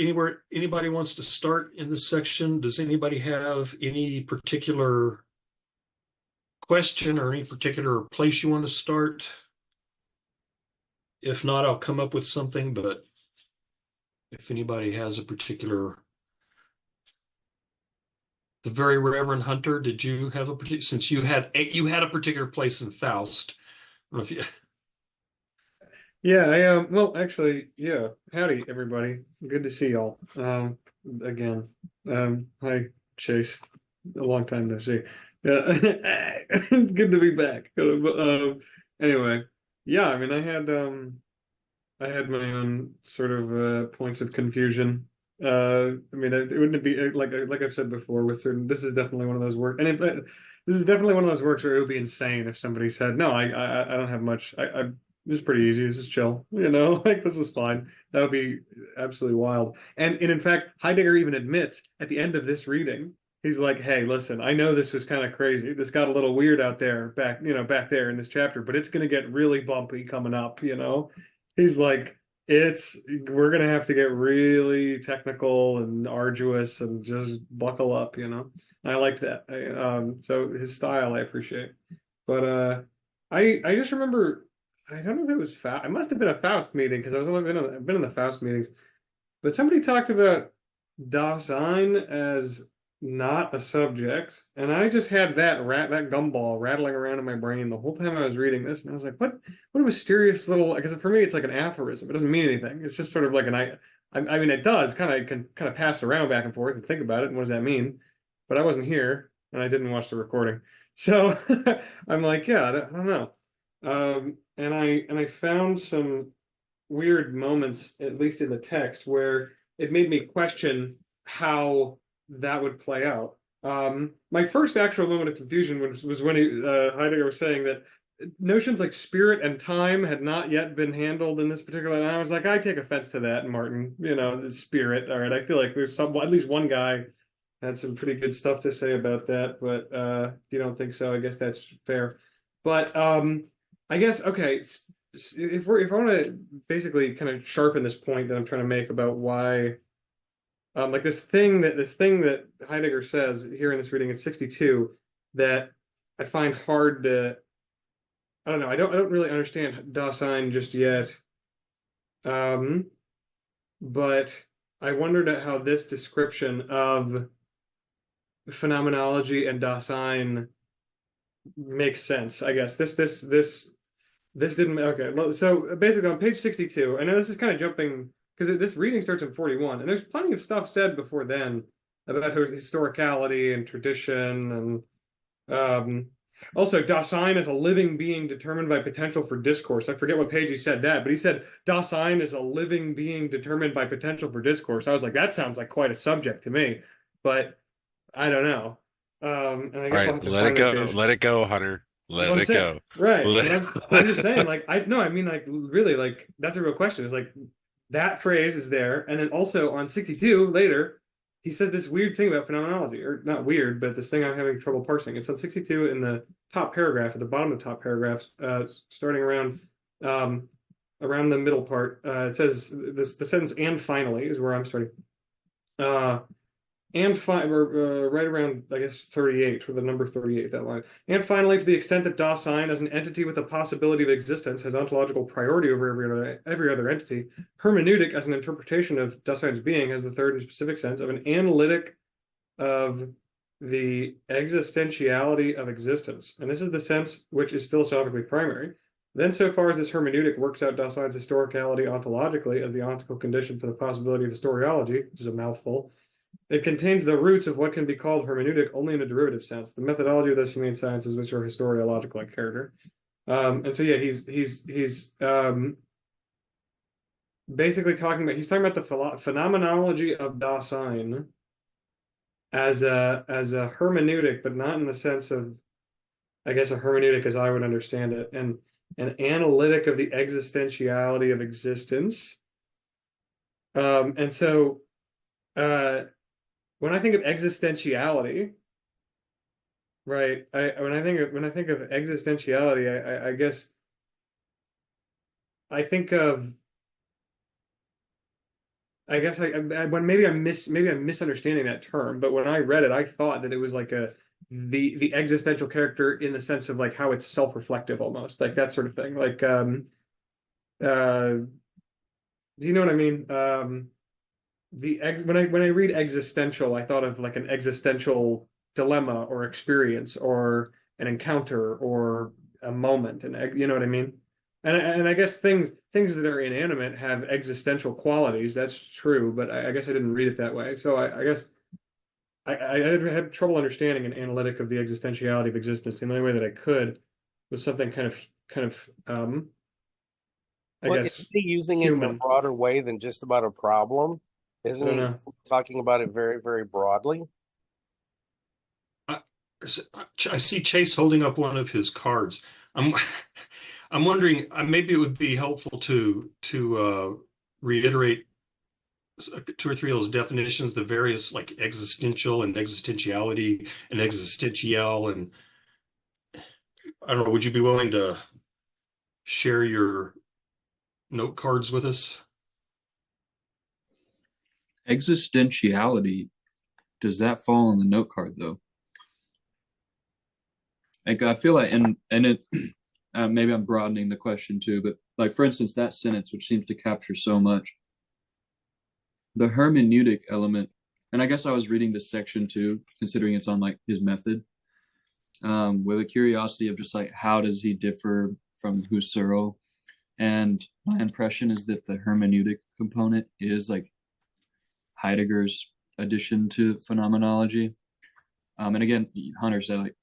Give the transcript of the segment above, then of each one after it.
anybody wants to start in this section? Does anybody have any particular question or any particular place you want to start? If not, I'll come up with something, but if anybody has a particular, the very Reverend Hunter, did you have a particular, since you had a particular place in Faust? I don't know if you, Yeah, I well actually, yeah. Howdy everybody. Good to see y'all. Again. Hi Chase. A long time no see. Yeah. It's good to be back. Anyway, yeah, I mean I had my own sort of points of confusion. I mean, it wouldn't be like I've said before with certain. This is definitely one of those work, and this is definitely one of those works where it would be insane if somebody said, "No, I don't have much. This is pretty easy. This is chill. Like this is fine." That would be absolutely wild. And in fact, Heidegger even admits at the end of this reading, he's like, "Hey, listen, I know this was kind of crazy. This got a little weird out there back there in this chapter, but it's going to get really bumpy coming up. He's like, we're gonna have to get really technical and arduous and just buckle up. I like that. So his style I appreciate. But I just remember I don't know if it was Faust. It must have been a Faust meeting because I've been in the Faust meetings. But somebody talked about Dasein as not a subject, and I just had that gumball rattling around in my brain the whole time I was reading this, and I was like, what a mysterious little. Because for me, it's like an aphorism. It doesn't mean anything. It's just sort of like I mean, it does kind of pass around back and forth and think about it. And what does that mean? But I wasn't here, and I didn't watch the recording, so I'm like, yeah, I don't know. And I found some weird moments, at least in the text, where it made me question how that would play out. My first actual moment of confusion was when Heidegger was saying that notions like spirit and time had not yet been handled in this particular. And I was like, I take offense to that, Martin. The spirit. All right, I feel like there's at least one guy had some pretty good stuff to say about that. But if you don't think so, I guess that's fair. But I guess okay. If I want to basically kind of sharpen this point that I'm trying to make about why like this thing that Heidegger says here in this reading in 62 that I find hard to I don't know I don't really understand Dasein just yet, um but I wondered at how this description of phenomenology and Dasein makes sense. I guess this didn't okay. Well, so basically on page 62, I know this is kind of jumping because this reading starts in 41, and there's plenty of stuff said before then about historicality and tradition, and also Dasein is a living being determined by potential for discourse. I forget what page he said that, but he said Dasein is a living being determined by potential for discourse. I was like, that sounds like quite a subject to me, but I don't know. And I All guess I'll right, have to let it find that go. page. Let it go, Hunter. What Let I'm it saying, go. right? Let, But I'm just saying, like, I no, I mean, like, really, like, that's a real question. Is like that phrase is there, and then also on 62 later, he says this weird thing about phenomenology, or not weird, but this thing I'm having trouble parsing. It's on 62 in the top paragraph, at the bottom of the top paragraphs, starting um, around the middle part. It says the sentence "and finally" is where I'm starting. Uh, or right around, I guess, 38, with the number 38, that line. And finally, to the extent that Dasein, as an entity with the possibility of existence, has ontological priority over every other entity, hermeneutic, as an interpretation of Dasein's being, has the third and specific sense of an analytic of the existentiality of existence. And this is the sense which is philosophically primary. Then, so far as this hermeneutic works out Dasein's historicality ontologically as the ontological condition for the possibility of historiology, which is a mouthful, it contains the roots of what can be called hermeneutic only in a derivative sense, the methodology of those humane sciences which are historiological in character. And so yeah, he's basically talking about the phenomenology of Dasein as a hermeneutic, but not in the sense of, I guess, a hermeneutic as I would understand it, and an analytic of the existentiality of existence. And so when I think of existentiality, right, when I think of existentiality, I guess I think of I guess when maybe I'm misunderstanding that term, but when I read it, I thought that it was like the existential character in the sense of like how it's self-reflective almost, like that sort of thing. Like do you know what I mean? When I read existential, I thought of like an existential dilemma or experience or an encounter or a moment, and you know what I mean? And I guess things that are inanimate have existential qualities. That's true, but I guess I didn't read it that way. So I guess I had trouble understanding an analytic of the existentiality of existence. The only way that I could was something I Well, guess isn't he using it in a human. broader way than just about a problem? I Isn't don't he know. talking about it very, very broadly? I, I see Chase holding up one of his cards. I'm I'm wondering, maybe it would be helpful to reiterate two or three of those definitions, the various like existential and existentiality and existential, and I don't know, would you be willing to share your note cards with us? Existentiality, does that fall on the note card though? Like I feel like, and it maybe I'm broadening the question too, but like for instance, that sentence which seems to capture so much, the hermeneutic element, and I guess I was reading this section too, considering it's on like his method, with a curiosity of just like how does he differ from Husserl, and my impression is that the hermeneutic component is like Heidegger's addition to phenomenology. And again, Hunter said like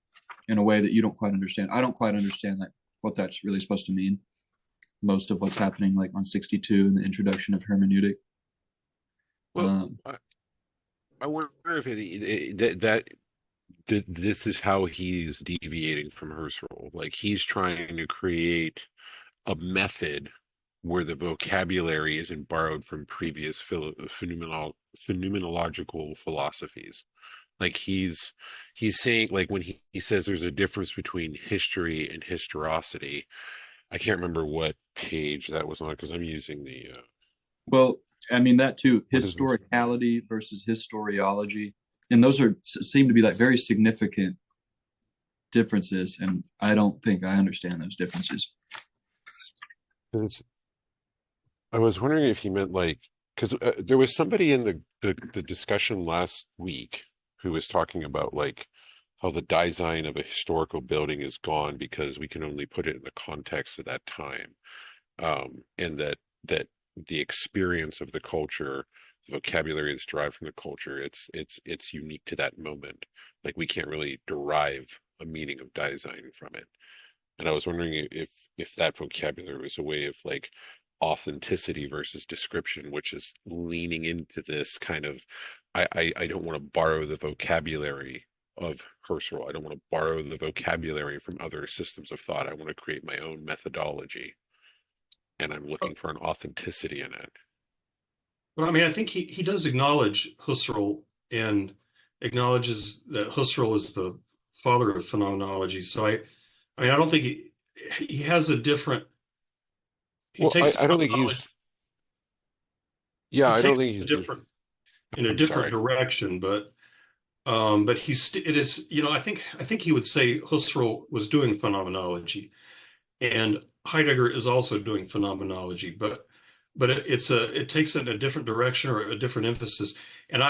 in a way that you don't quite understand. I don't quite understand like what that's really supposed to mean. Most of what's happening like on 62 in the introduction of hermeneutic. Well, I wonder if this is how he's deviating from Husserl. Like he's trying to create a method where the vocabulary isn't borrowed from previous phenomenological philosophies. Like he's saying like when he says there's a difference between history and historicity. I can't remember what page that was on because I'm using the Well, I mean that too, what is this? historicality versus historiology, and those are seem to be like very significant differences, and I don't think I understand those differences. I was wondering if he meant like because there was somebody in the discussion last week who was talking about like how the design of a historical building is gone because we can only put it in the context of that time, and that the experience of the culture, the vocabulary that's derived from the culture, it's unique to that moment. Like we can't really derive a meaning of design from it. And I was wondering if that vocabulary was a way of like authenticity versus description, which is leaning into this kind of I don't want to borrow the vocabulary of Husserl. I don't want to borrow the vocabulary from other systems of thought. I want to create my own methodology. And I'm looking for an authenticity in it. Well, I mean, I think he does acknowledge Husserl and acknowledges that Husserl is the father of phenomenology. So I mean, I don't think he has a different. He Well, takes I don't think phenomenology. yeah, He I don't takes think it he's, different in a I'm different sorry. direction, but it is, I think he would say Husserl was doing phenomenology, and Heidegger is also doing phenomenology, but it takes it in a different direction or a different emphasis. And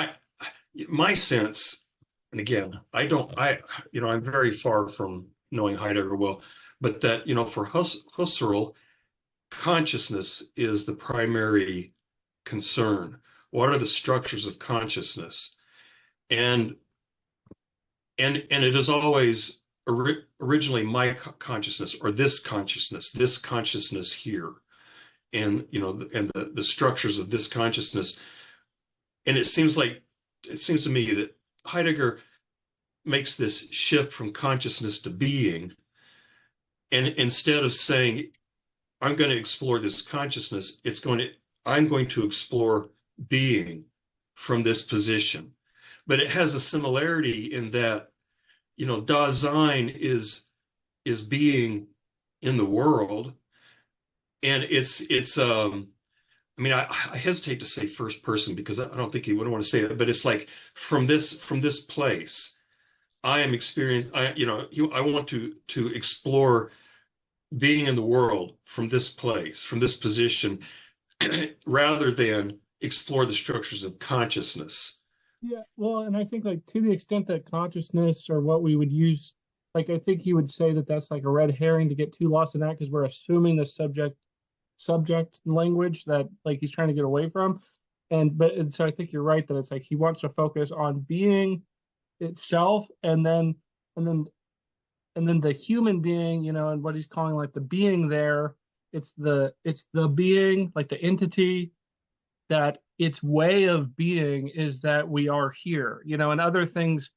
my sense, and again, I'm very far from knowing Heidegger well, but that for Husserl, consciousness is the primary concern. What are the structures of consciousness? And and it is always originally my consciousness or this consciousness here, and and the structures of this consciousness. And it seems to me that Heidegger makes this shift from consciousness to being, and instead of saying I'm going to explore this consciousness, I'm going to explore being from this position. But it has a similarity in that Dasein is being in the world, and it's I mean, I hesitate to say first person because I don't think he would want to say it, but it's like from this place, I am experienced. I want to explore being in the world from this place, from this position, rather than explore the structures of consciousness. Yeah, well, and I think like to the extent that consciousness or what we would use, like I think he would say that that's like a red herring to get too lost in that because we're assuming the subject language that like he's trying to get away from. And so I think you're right that it's like he wants to focus on being itself and then and then the human being, and what he's calling like the being there, it's the being, like the entity that its way of being is that we are here, and other things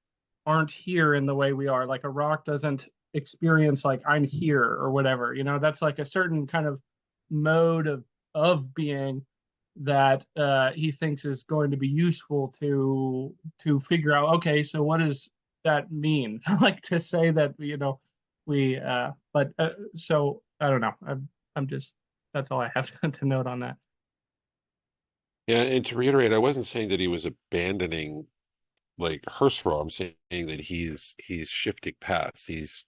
aren't here in the way we are. Like a rock doesn't experience like I'm here or whatever. That's like a certain kind of mode of being that he thinks is going to be useful to figure out. Okay, so what does that mean? Like to say that we but so I don't know. I'm just that's all I have to note on that. Yeah, and to reiterate, I wasn't saying that he was abandoning like Husserl. I'm saying that he's shifting paths. He's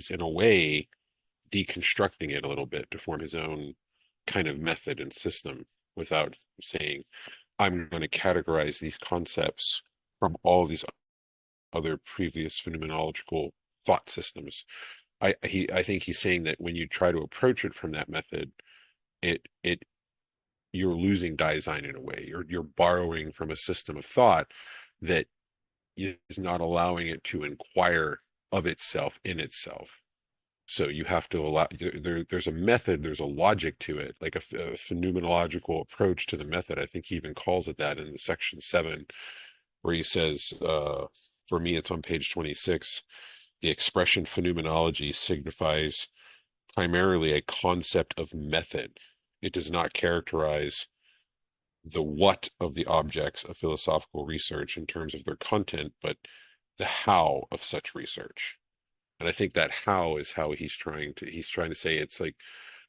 in a way deconstructing it a little bit to form his own kind of method and system without saying, I'm going to categorize these concepts from all these other previous phenomenological thought systems. I think he's saying that when you try to approach it from that method, it you're losing Dasein in a way. You're borrowing from a system of thought that is not allowing it to inquire of itself in itself. So you have to allow there's a method, there's a logic to it, like a phenomenological approach to the method. I think he even calls it that in the section 7, where he says, for me, it's on page 26, the expression phenomenology signifies primarily a concept of method. It does not characterize the what of the objects of philosophical research in terms of their content, but the how of such research. And I think that how is how he's trying to say it's like,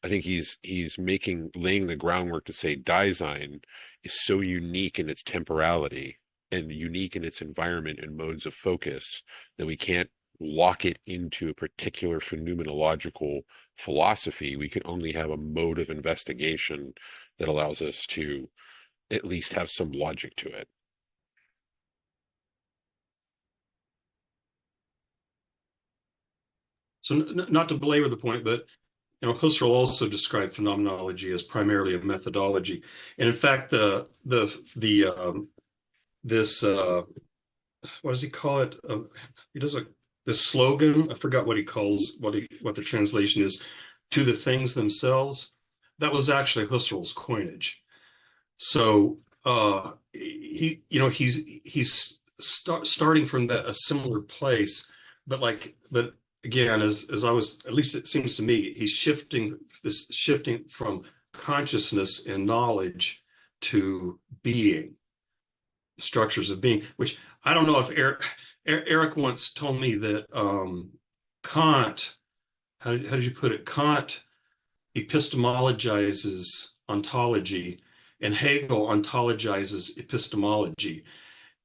I think he's laying the groundwork to say Dasein is so unique in its temporality and unique in its environment and modes of focus that we can't lock it into a particular phenomenological philosophy. We can only have a mode of investigation that allows us to at least have some logic to it. So not to belabor the point, but Husserl also described phenomenology as primarily a methodology, and in fact, this what does he call it? He does this slogan. I forgot what he calls what the translation is, to the things themselves. That was actually Husserl's coinage. So he's starting from a similar place, but again, as I was, at least it seems to me, he's shifting from consciousness and knowledge to being, structures of being, which I don't know if Eric once told me that Kant, how did you put it? Kant epistemologizes ontology and Hegel ontologizes epistemology.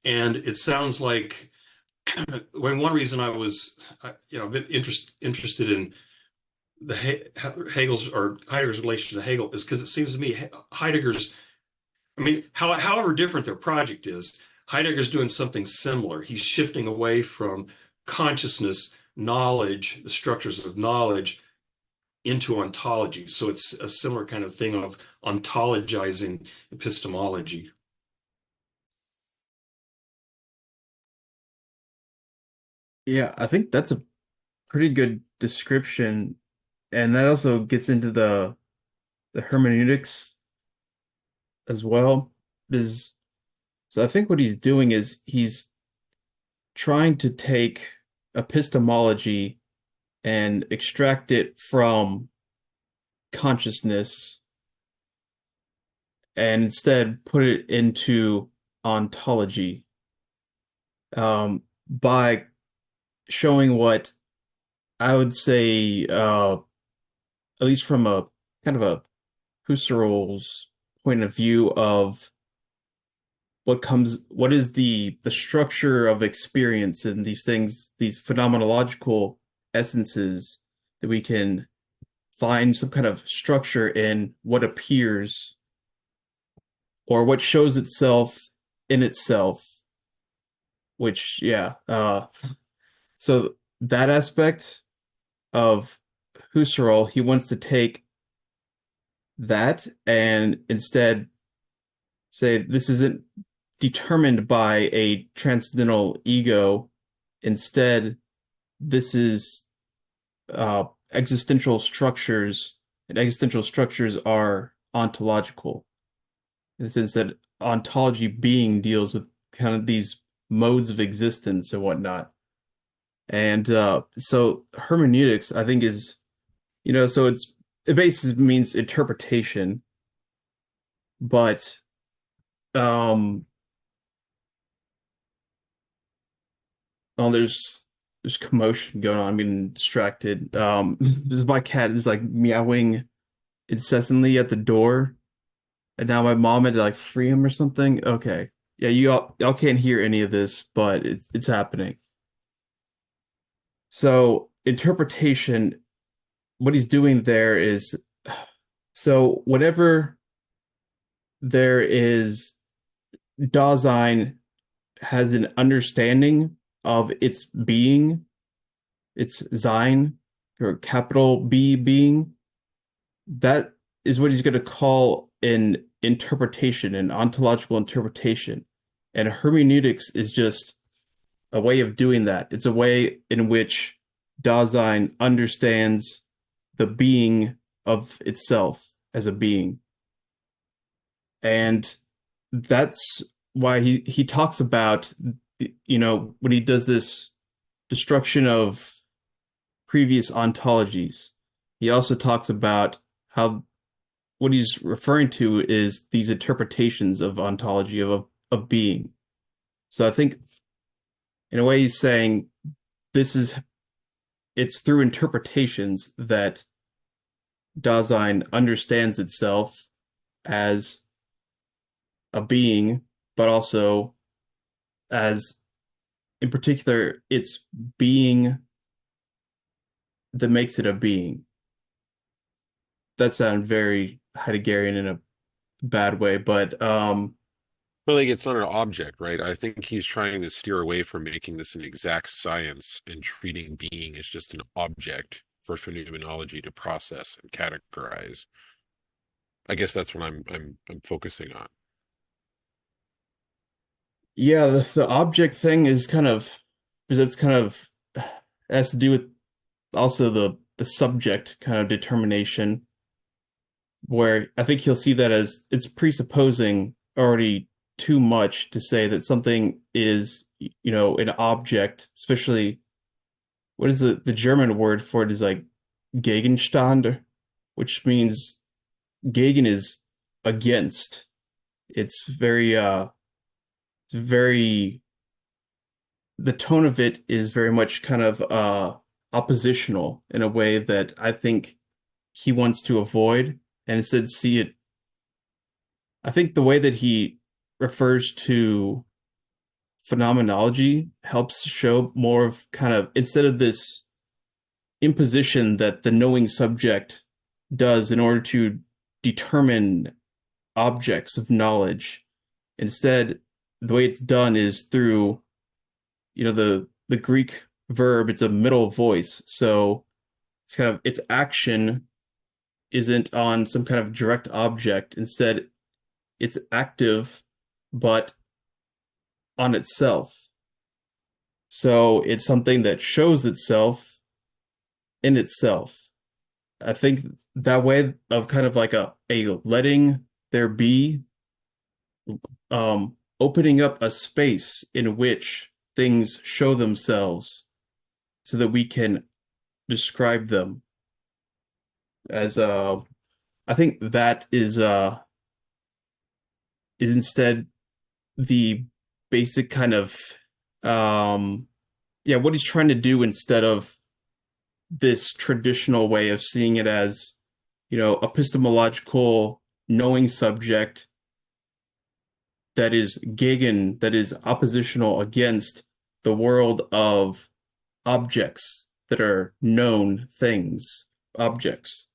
And it sounds like when one reason I was a bit interested in the Heidegger's relation to Hegel is because it seems to me Heidegger's, I mean, however different their project is, Heidegger's doing something similar. He's shifting away from consciousness, knowledge, the structures of knowledge, into ontology. So it's a similar kind of thing of ontologizing epistemology. Yeah, I think that's a pretty good description, and that also gets into the hermeneutics as well. Is so I think what he's doing is he's trying to take epistemology and extract it from consciousness and instead put it into ontology, by showing what I would say, at least from a kind of a Husserl's point of view of what is the structure of experience and these things, these phenomenological essences that we can find some kind of structure in what appears or what shows itself in itself, which so that aspect of Husserl, he wants to take that and instead say this isn't determined by a transcendental ego. Instead, this is existential structures, and existential structures are ontological in the sense that ontology being deals with kind of these modes of existence and whatnot. And so hermeneutics, I think, is, so it basically means interpretation, but oh, there's commotion going on. I'm getting distracted. This my cat is like meowing incessantly at the door, and now my mom had to like free him or something. Okay, yeah, y'all can't hear any of this, but it's happening. So interpretation, what he's doing there is, so whatever there is, Dasein has an understanding of its being, its Sein, or capital B being. That is what he's going to call an interpretation, an ontological interpretation. And hermeneutics is just a way of doing that. It's a way in which Dasein understands the being of itself as a being. And that's why he talks about, when he does this destruction of previous ontologies, he also talks about how what he's referring to is these interpretations of ontology of being. So I think in a way he's saying it's through interpretations that Dasein understands itself as a being, but also as, in particular, it's being that makes it a being. That sounded very Heideggerian in a bad way, but But like it's not an object, right? I think he's trying to steer away from making this an exact science and treating being as just an object for phenomenology to process and categorize. I guess that's what I'm focusing on. yeah, the object thing is kind of, because it's kind of has to do with also the subject kind of determination, where I think he'll see that as it's presupposing already too much to say that something is, an object, especially what is the German word for it is like Gegenstand, which means gegen is against. It's very the tone of it is very much kind of oppositional in a way that I think he wants to avoid and instead see it. I think the way that he refers to phenomenology helps show more of kind of, instead of this imposition that the knowing subject does in order to determine objects of knowledge, instead the way it's done is through the Greek verb. It's a middle voice, so it's kind of its action isn't on some kind of direct object. Instead, it's active, but on itself. So it's something that shows itself in itself. I think that way of kind of like a letting there be, opening up a space in which things show themselves so that we can describe them as I think that is instead the basic kind of what he's trying to do, instead of this traditional way of seeing it as epistemological knowing subject that is that is oppositional against the world of objects that are known things, objects.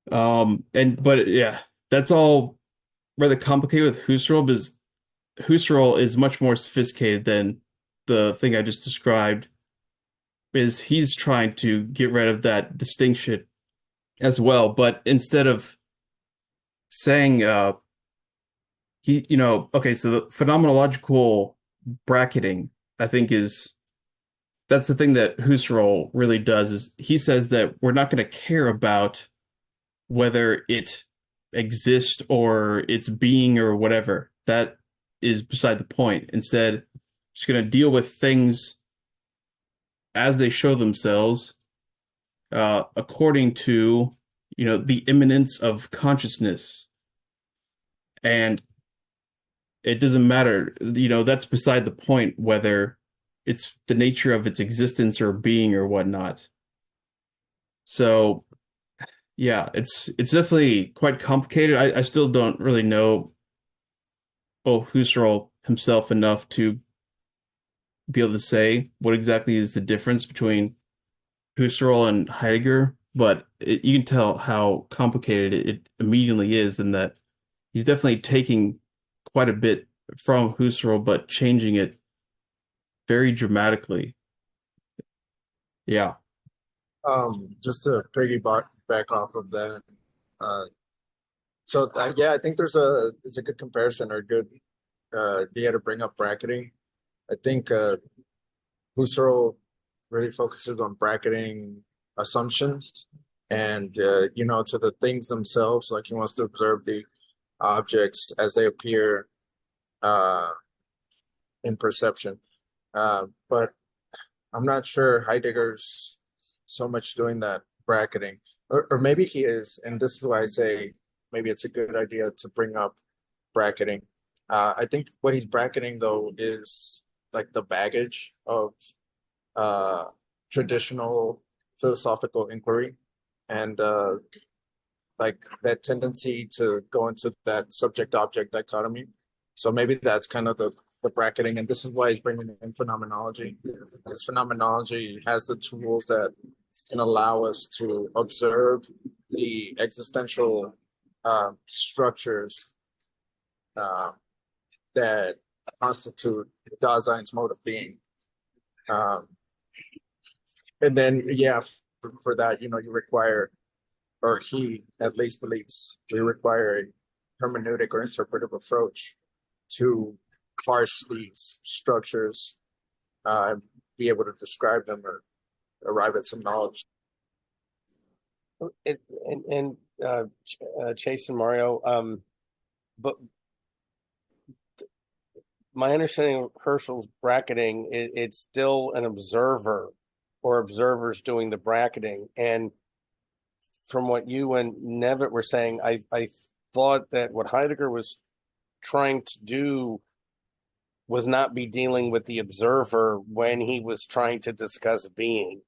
But yeah, that's all rather complicated with Husserl because Husserl is much more sophisticated than the thing I just described, is he's trying to get rid of that distinction as well. But instead of saying okay, so the phenomenological bracketing, I think, is that's the thing that Husserl really does, is he says that we're not going to care about whether it exists or its being or whatever. That is beside the point. Instead, just going to deal with things as they show themselves, according to, the immanence of consciousness. And it doesn't matter, that's beside the point whether it's the nature of its existence or being or whatnot. So yeah, it's definitely quite complicated. I still don't really know Husserl himself enough to be able to say what exactly is the difference between Husserl and Heidegger, but you can tell how complicated it immediately is, and that he's definitely taking quite a bit from Husserl, but changing it very dramatically. Yeah. Just to piggyback back off of that. Yeah, I think it's a good comparison or a good idea to bring up bracketing. I think Husserl really focuses on bracketing assumptions and to the things themselves. Like he wants to observe the objects as they appear in perception. But I'm not sure Heidegger's so much doing that bracketing, or maybe he is, and this is why I say maybe it's a good idea to bring up bracketing. I think what he's bracketing though is like the baggage of traditional philosophical inquiry, and like that tendency to go into that subject-object dichotomy. So maybe that's kind of the bracketing, and this is why he's bringing in phenomenology, because phenomenology has the tools that can allow us to observe the existential structures that constitute Dasein's mode of being. And then, yeah, for that, you require, or he at least believes, we require a hermeneutic or interpretive approach to parse these structures, be able to describe them or arrive at some knowledge. Chase and Mario, but my understanding of Herschel's bracketing, it's still an observer or observers doing the bracketing. And from what you and Nevitt were saying, I thought that what Heidegger was trying to do was not be dealing with the observer when he was trying to discuss being.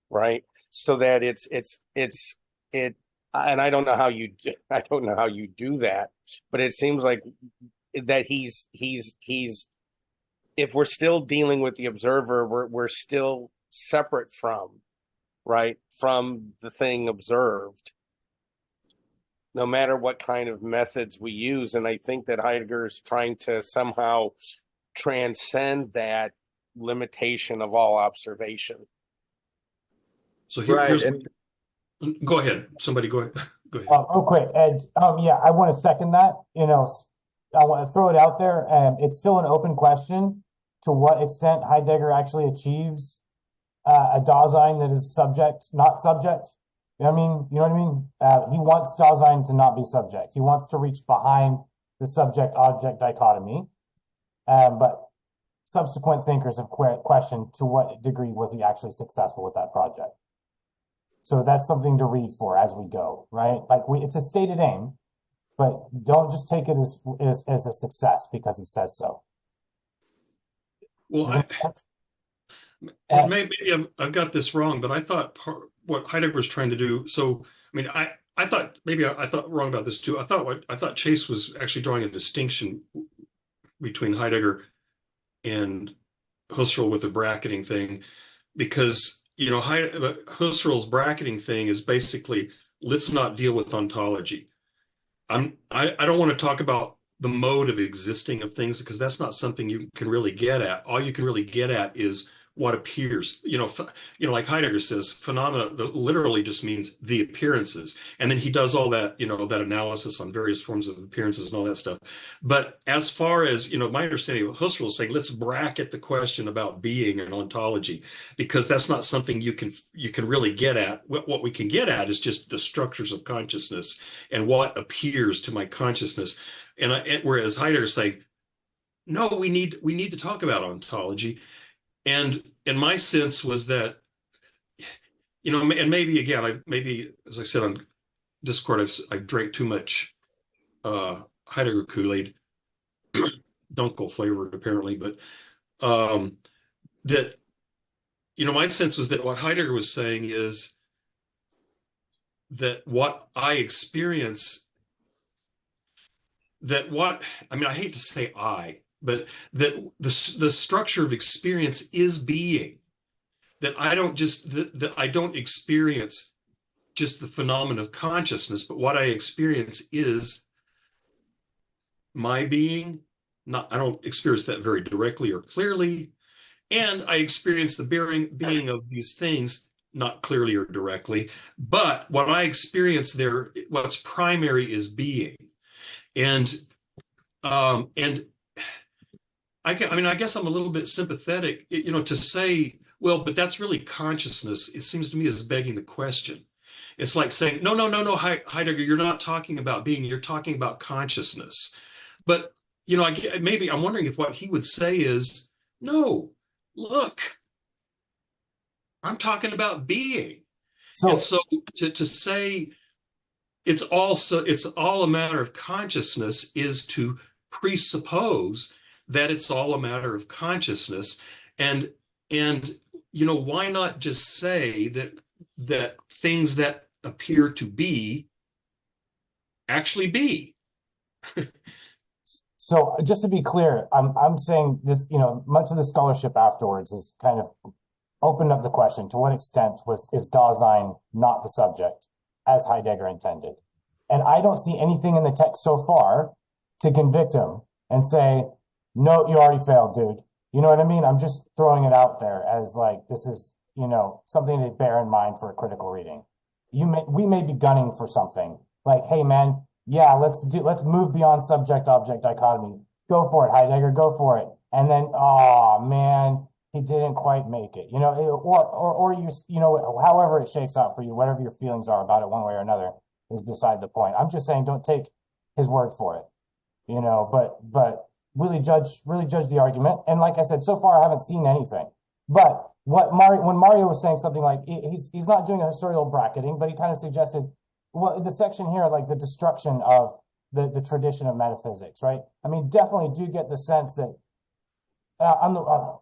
Right? So that it's and I don't know how you do that, but it seems like that he's if we're still dealing with the observer, we're still separate from the thing observed, no matter what kind of methods we use. And I think that Heidegger is trying to somehow transcend that limitation of all observation. So Right, go ahead. Somebody go ahead. Go ahead. Real quick, Ed. Yeah, I want to second that. I want to throw it out there. It's still an open question to what extent Heidegger actually achieves a Dasein that is subject, not subject. You know what I mean? He wants Dasein to not be subject. He wants to reach behind the subject-object dichotomy. But subsequent thinkers have questioned to what degree was he actually successful with that project. So that's something to read for as we go, right? Like it's a stated aim, but don't just take it as a success because he says so. Well, maybe I've got this wrong, but I thought what Heidegger was trying to do. So, I mean, I thought maybe I thought wrong about this too. I thought Chase was actually drawing a distinction between Heidegger and Husserl with the bracketing thing, because Husserl's bracketing thing is basically, let's not deal with ontology. I don't want to talk about the mode of existing of things, because that's not something you can really get at. All you can really get at is what appears. Like Heidegger says, phenomena that literally just means the appearances, and then he does all that, that analysis on various forms of appearances and all that stuff. But as far as my understanding of Husserl is saying, let's bracket the question about being and ontology, because that's not something you can really get at. What we can get at is just the structures of consciousness and what appears to my consciousness. Whereas Heidegger is saying, no, we need to talk about ontology. And my sense was that, and maybe again, as I said on Discord, I drank too much Heidegger Kool-Aid, Dunkel flavored apparently, but that, my sense was that what Heidegger was saying is that what I experience, I hate to say but that the structure of experience is being, that I don't experience just the phenomenon of consciousness, but what I experience is my being. I don't experience that very directly or clearly, and I experience the being of these things not clearly or directly, but what I experience there, what's primary is being. And I guess I'm a little bit sympathetic, to say, well, but that's really consciousness. It seems to me is begging the question. It's like saying, no, Heidegger, you're not talking about being, you're talking about consciousness. But, maybe I'm wondering if what he would say is, no, look, I'm talking about being. And so to say it's all a matter of consciousness is to presuppose that it's all a matter of consciousness. And why not just say that things that appear to be actually be? So just to be clear, I'm saying this, much of the scholarship afterwards is kind of opened up the question, to what extent is Dasein not the subject as Heidegger intended? And I don't see anything in the text so far to convict him and say, no, you already failed, dude. You know what I mean? I'm just throwing it out there as like, this is, something to bear in mind for a critical reading. We may be gunning for something like, hey man, yeah, let's move beyond subject-object dichotomy. Go for it, Heidegger, go for it. And then, oh man, he didn't quite make it, or however it shakes out for you, whatever your feelings are about it one way or another is beside the point. I'm just saying, don't take his word for it, but really judge the argument. And like I said, so far I haven't seen anything. But when Mario was saying something like he's not doing a historical bracketing, but he kind of suggested, well, the section here, like the destruction of the tradition of metaphysics, right? I mean, definitely do get the sense that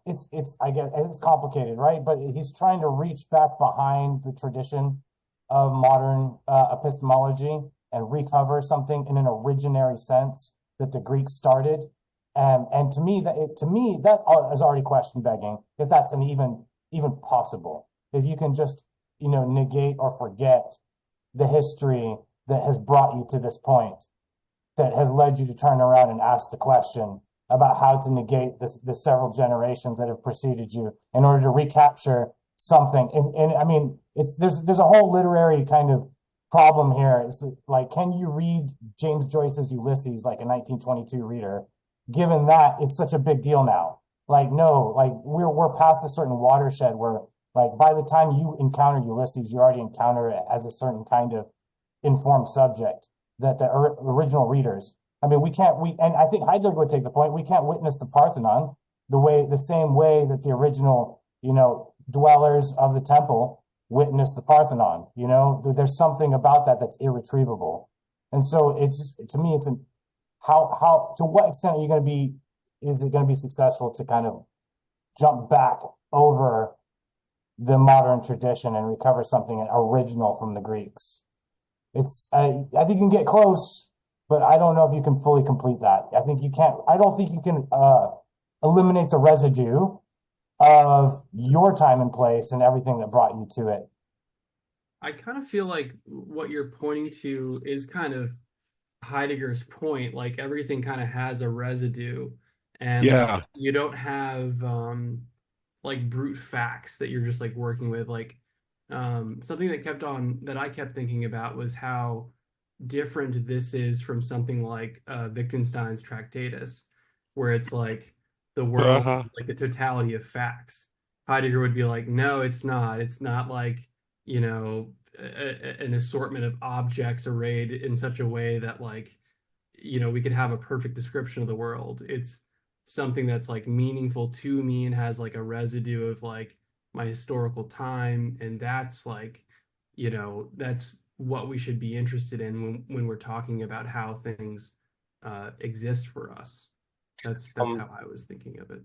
it's complicated, right? But he's trying to reach back behind the tradition of modern epistemology and recover something in an originary sense that the Greeks started. And to me, that is already question begging, if that's even possible. If you can just negate or forget the history that has brought you to this point, that has led you to turn around and ask the question about how to negate the several generations that have preceded you in order to recapture something. And I mean, there's a whole literary kind of problem here. It's like, can you read James Joyce's Ulysses like a 1922 reader? Given that it's such a big deal now, like, no, like we're past a certain watershed where, like, by the time you encounter Ulysses, you already encounter it as a certain kind of informed subject that the original readers. I mean, and I think Heidegger would take the point, we can't witness the Parthenon the same way that the original, dwellers of the temple witnessed the Parthenon. There's something about that that's irretrievable. And so it's just, to me, it's how to what extent is it going to be successful to kind of jump back over the modern tradition and recover something original from the Greeks. I think you can get close, but I don't know if you can fully complete that. I don't think you can eliminate the residue of your time and place and everything that brought you to it. I kind of feel like what you're pointing to is kind of Heidegger's point. Like everything kind of has a residue, and like Yeah. you don't have like brute facts that you're just like working with. Like something that I kept thinking about was how different this is from something like Wittgenstein's Tractatus, where it's like the world Uh-huh. is like the totality of facts. Heidegger would be like, no, it's not. It's not like, an assortment of objects arrayed in such a way that like, we could have a perfect description of the world. It's something that's like meaningful to me and has like a residue of like my historical time. And that's like, that's what we should be interested in when we're talking about how things exist for us. That's Um, how I was thinking of it.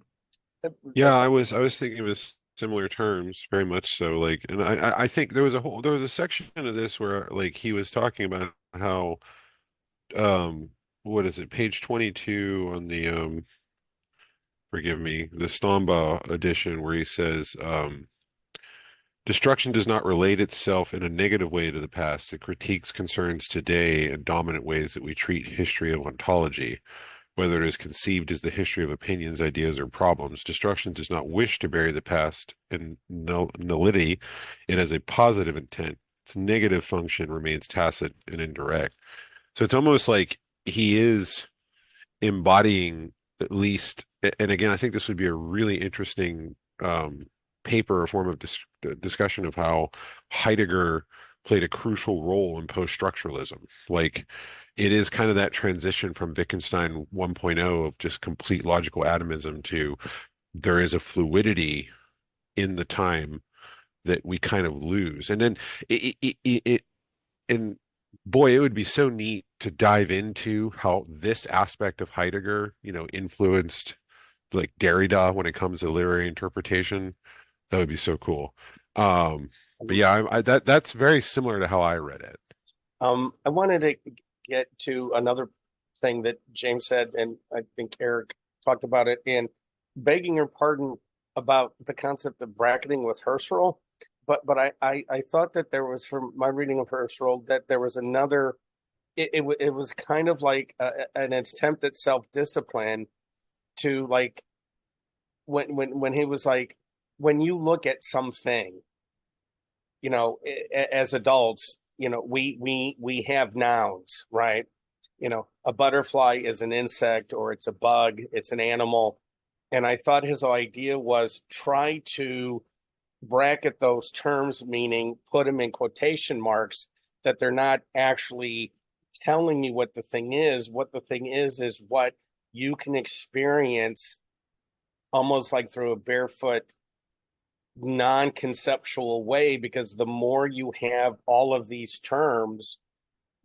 Yeah, I was thinking of similar terms, very much so. Like, and I think there was a section of this where like he was talking about how um what is it, page 22 on the forgive me, the Stombaugh edition, where he says destruction does not relate itself in a negative way to the past. It critiques concerns today and dominant ways that we treat history of ontology. Whether it is conceived as the history of opinions, ideas, or problems, destruction does not wish to bury the past in nullity. It has a positive intent. Its negative function remains tacit and indirect. So it's almost like he is embodying at least, and again, I think this would be a really interesting paper or form of discussion of how Heidegger played a crucial role in post-structuralism. Like it is kind of that transition from Wittgenstein 1.0 of just complete logical atomism to there is a fluidity in the time that we kind of lose. And then and boy, it would be so neat to dive into how this aspect of Heidegger, influenced like Derrida when it comes to literary interpretation. That would be so cool. But yeah, that's very similar to how I read it. I wanted to get to another thing that James said, and I think Eric talked about it, and begging your pardon about the concept of bracketing with Husserl. But I thought that there was, from my reading of Husserl, that there was another. It was kind of like an attempt at self-discipline to like when he was like, when you look at something, as adults, we have nouns, right? A butterfly is an insect, or it's a bug, it's an animal. And I thought his idea was try to bracket those terms, meaning put them in quotation marks, that they're not actually telling you what the thing is. What the thing is what you can experience almost like through a barefoot, non-conceptual way, because the more you have all of these terms,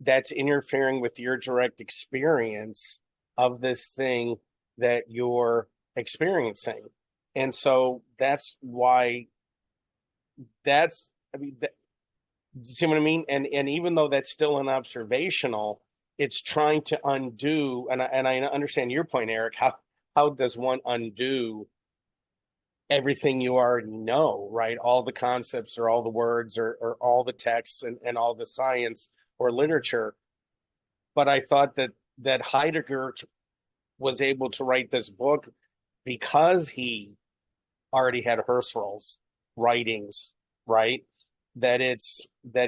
that's interfering with your direct experience of this thing that you're experiencing. And so that's why see what I mean? And even though that's still an observational, it's trying to undo, and I understand your point, Eric. How does one undo everything you already know, right? All the concepts or all the words or all the texts and all the science or literature. But I thought that Heidegger was able to write this book because he already had Husserl's writings, right? That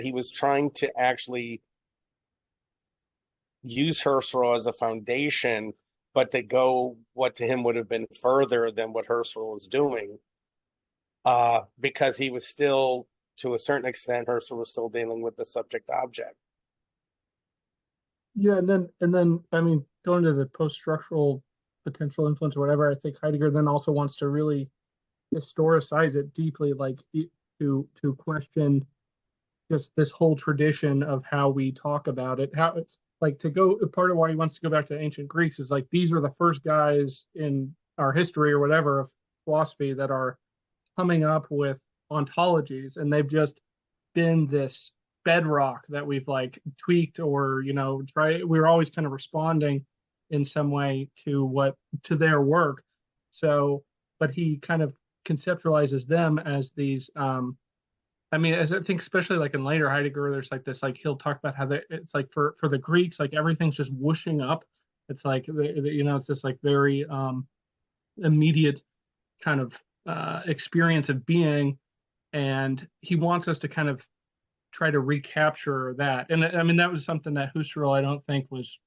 he was trying to actually use Husserl as a foundation, but to go what to him would have been further than what Husserl was doing, because he was still, to a certain extent, Husserl was still dealing with the subject object. Yeah, and then I mean, going to the post-structural potential influence or whatever, I think Heidegger then also wants to really historicize it deeply, like to question just this whole tradition of how we talk about it. How like to go part of why he wants to go back to ancient Greeks is like these are the first guys in our history or whatever of philosophy that are coming up with ontologies, and they've just been this bedrock that we've like tweaked or try. We're always kind of responding in some way to their work. So, but he kind of conceptualizes them as these. I mean, as I think, especially like in later Heidegger, there's like this, like he'll talk about how it's like for the Greeks, like everything's just whooshing up. It's like it's just like very immediate kind of experience of being, and he wants us to kind of try to recapture that. And I mean, that was something that Husserl, I don't think, was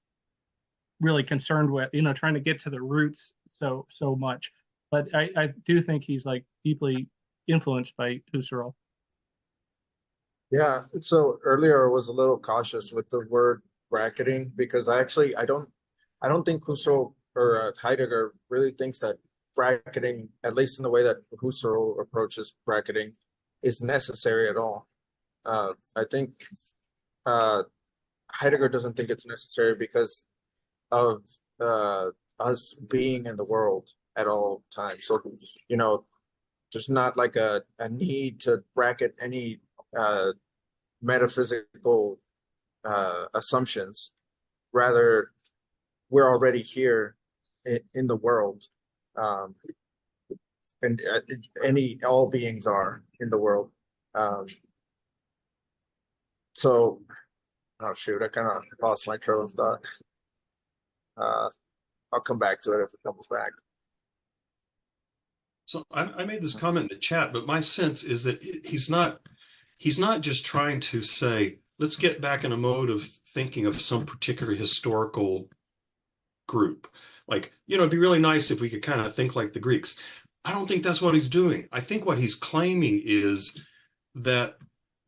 really concerned with, trying to get to the roots so much. But I do think he's like deeply influenced by Husserl. Yeah. So earlier I was a little cautious with the word bracketing because I don't think Husserl or Heidegger really thinks that bracketing, at least in the way that Husserl approaches bracketing, is necessary at all. I think Heidegger doesn't think it's necessary because of us being in the world at all times. So, there's not like a need to bracket any metaphysical assumptions. Rather, we're already here in the world, and all beings are in the world. So, oh shoot, I kind of lost my trail of thought. I'll come back to it if it comes back. So I made this comment in the chat, but my sense is that he's not just trying to say, let's get back in a mode of thinking of some particular historical group. Like, it'd be really nice if we could kind of think like the Greeks. I don't think that's what he's doing. I think what he's claiming is that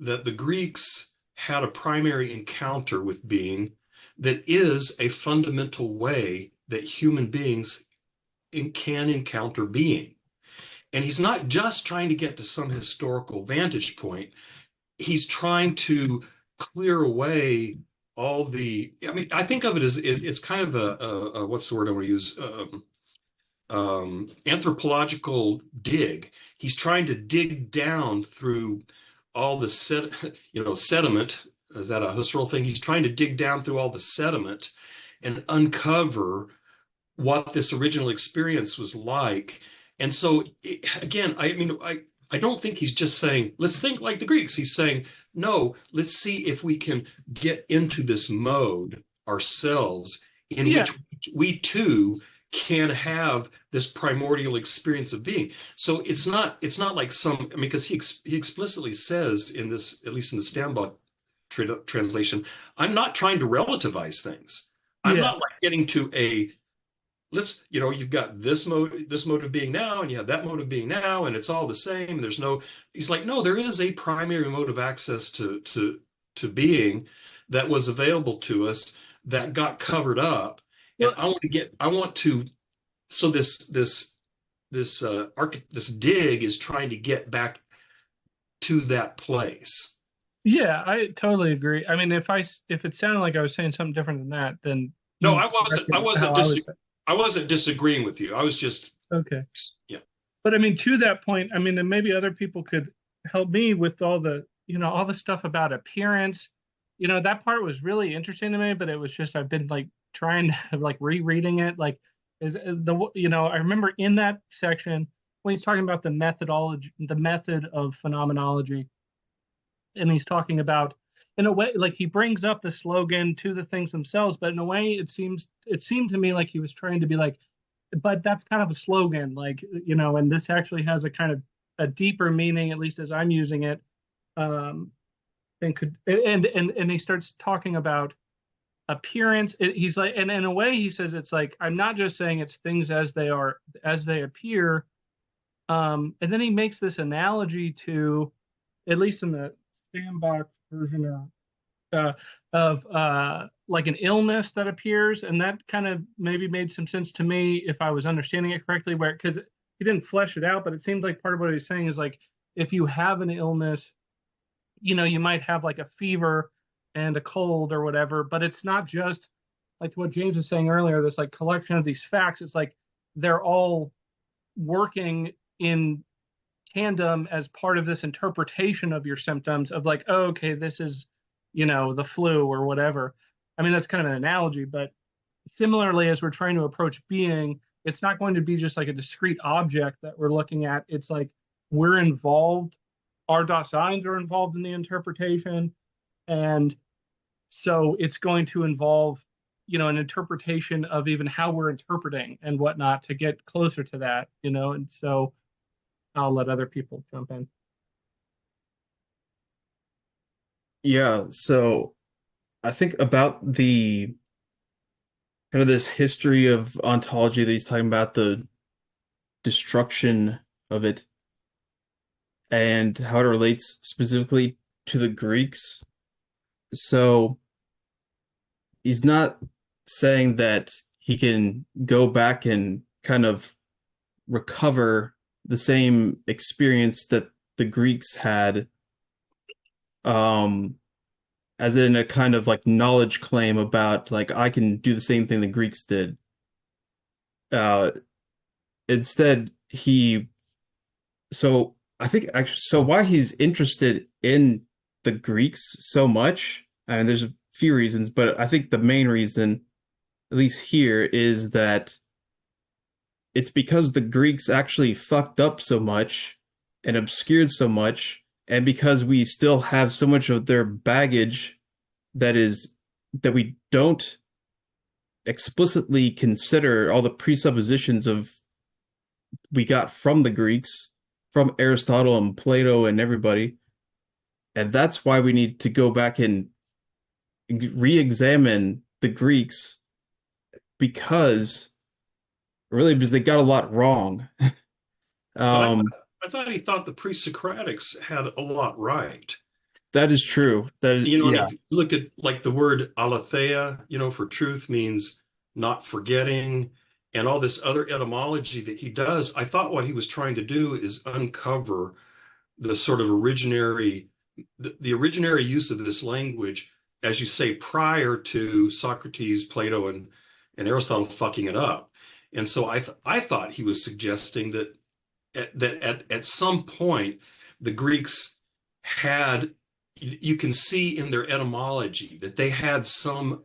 the Greeks had a primary encounter with being that is a fundamental way that human beings can encounter being. And he's not just trying to get to some historical vantage point. He's trying to clear away all the, I mean, I think of it as it's kind of a what's the word I want to use? Anthropological dig. He's trying to dig down through all the sediment. Is that a Husserl thing? He's trying to dig down through all the sediment and uncover what this original experience was like. And so, again, I don't think he's just saying, let's think like the Greeks. He's saying, no, let's see if we can get into this mode ourselves in which we too can have this primordial experience of being. So it's not like because he explicitly says in this, at least in the Stambach translation, I'm not trying to relativize things. I'm not like getting to you've got this mode of being now, and you have that mode of being now, and it's all the same. He's like, no, there is a primary mode of access to being that was available to us that got covered up. And so this dig is trying to get back to that place. Yeah, I totally agree. I mean, if it sounded like I was saying something different than that, then no, I wasn't disagreeing with you. I was just okay. Yeah. But I mean, to that point, I mean, and maybe other people could help me with all the stuff about appearance. That part was really interesting to me, but it was just I've been like trying to like rereading it. Like I remember in that section when he's talking about the method of phenomenology, and he's talking about, in a way, like he brings up the slogan to the things themselves, but in a way it seemed to me like he was trying to be like, but that's kind of a slogan, like, and this actually has a kind of a deeper meaning, at least as I'm using it. And he starts talking about appearance. He's like, and in a way he says it's like, I'm not just saying it's things as they are, as they appear. And then he makes this analogy to, at least in the Stambach version of like an illness that appears, and that kind of maybe made some sense to me if I was understanding it correctly, because he didn't flesh it out, but it seemed like part of what he was saying is like, if you have an illness, you might have like a fever and a cold or whatever, but it's not just like what James was saying earlier, this like collection of these facts. It's like they're all working in tandem as part of this interpretation of your symptoms of like, oh, okay, this is, you know, the flu or whatever. I mean, that's kind of an analogy, but similarly, as we're trying to approach being, it's not going to be just like a discrete object that we're looking at. It's like we're involved, our Daseins are involved in the interpretation. And so it's going to involve, you know, an interpretation of even how we're interpreting and whatnot to get closer to that, you know. And so I'll let other people jump in. Yeah, so I think about the kind of this history of ontology that he's talking about, the destruction of it, and how it relates specifically to the Greeks. So he's not saying that he can go back and kind of recover the same experience that the Greeks had, as in a kind of like knowledge claim about like I can do the same thing the Greeks did. Uh, Instead, so I think actually, so why he's interested in the Greeks so much, and there's a few reasons, but I think the main reason, at least here, is that it's because the Greeks actually fucked up so much and obscured so much, and because we still have so much of their baggage that we don't explicitly consider all the presuppositions of we got from the Greeks, from Aristotle and Plato and everybody. And that's why we need to go back and re-examine the Greeks because they got a lot wrong. But I thought he thought the pre-Socratics had a lot right. That is true. That is, You know, and yeah. if you look at like the word aletheia, you know, for truth means not forgetting, and all this other etymology that he does. I thought what he was trying to do is uncover the sort of the originary use of this language, as you say, prior to Socrates, Plato, and Aristotle fucking it up. And so I thought he was suggesting that at some point the Greeks had, you can see in their etymology that they had some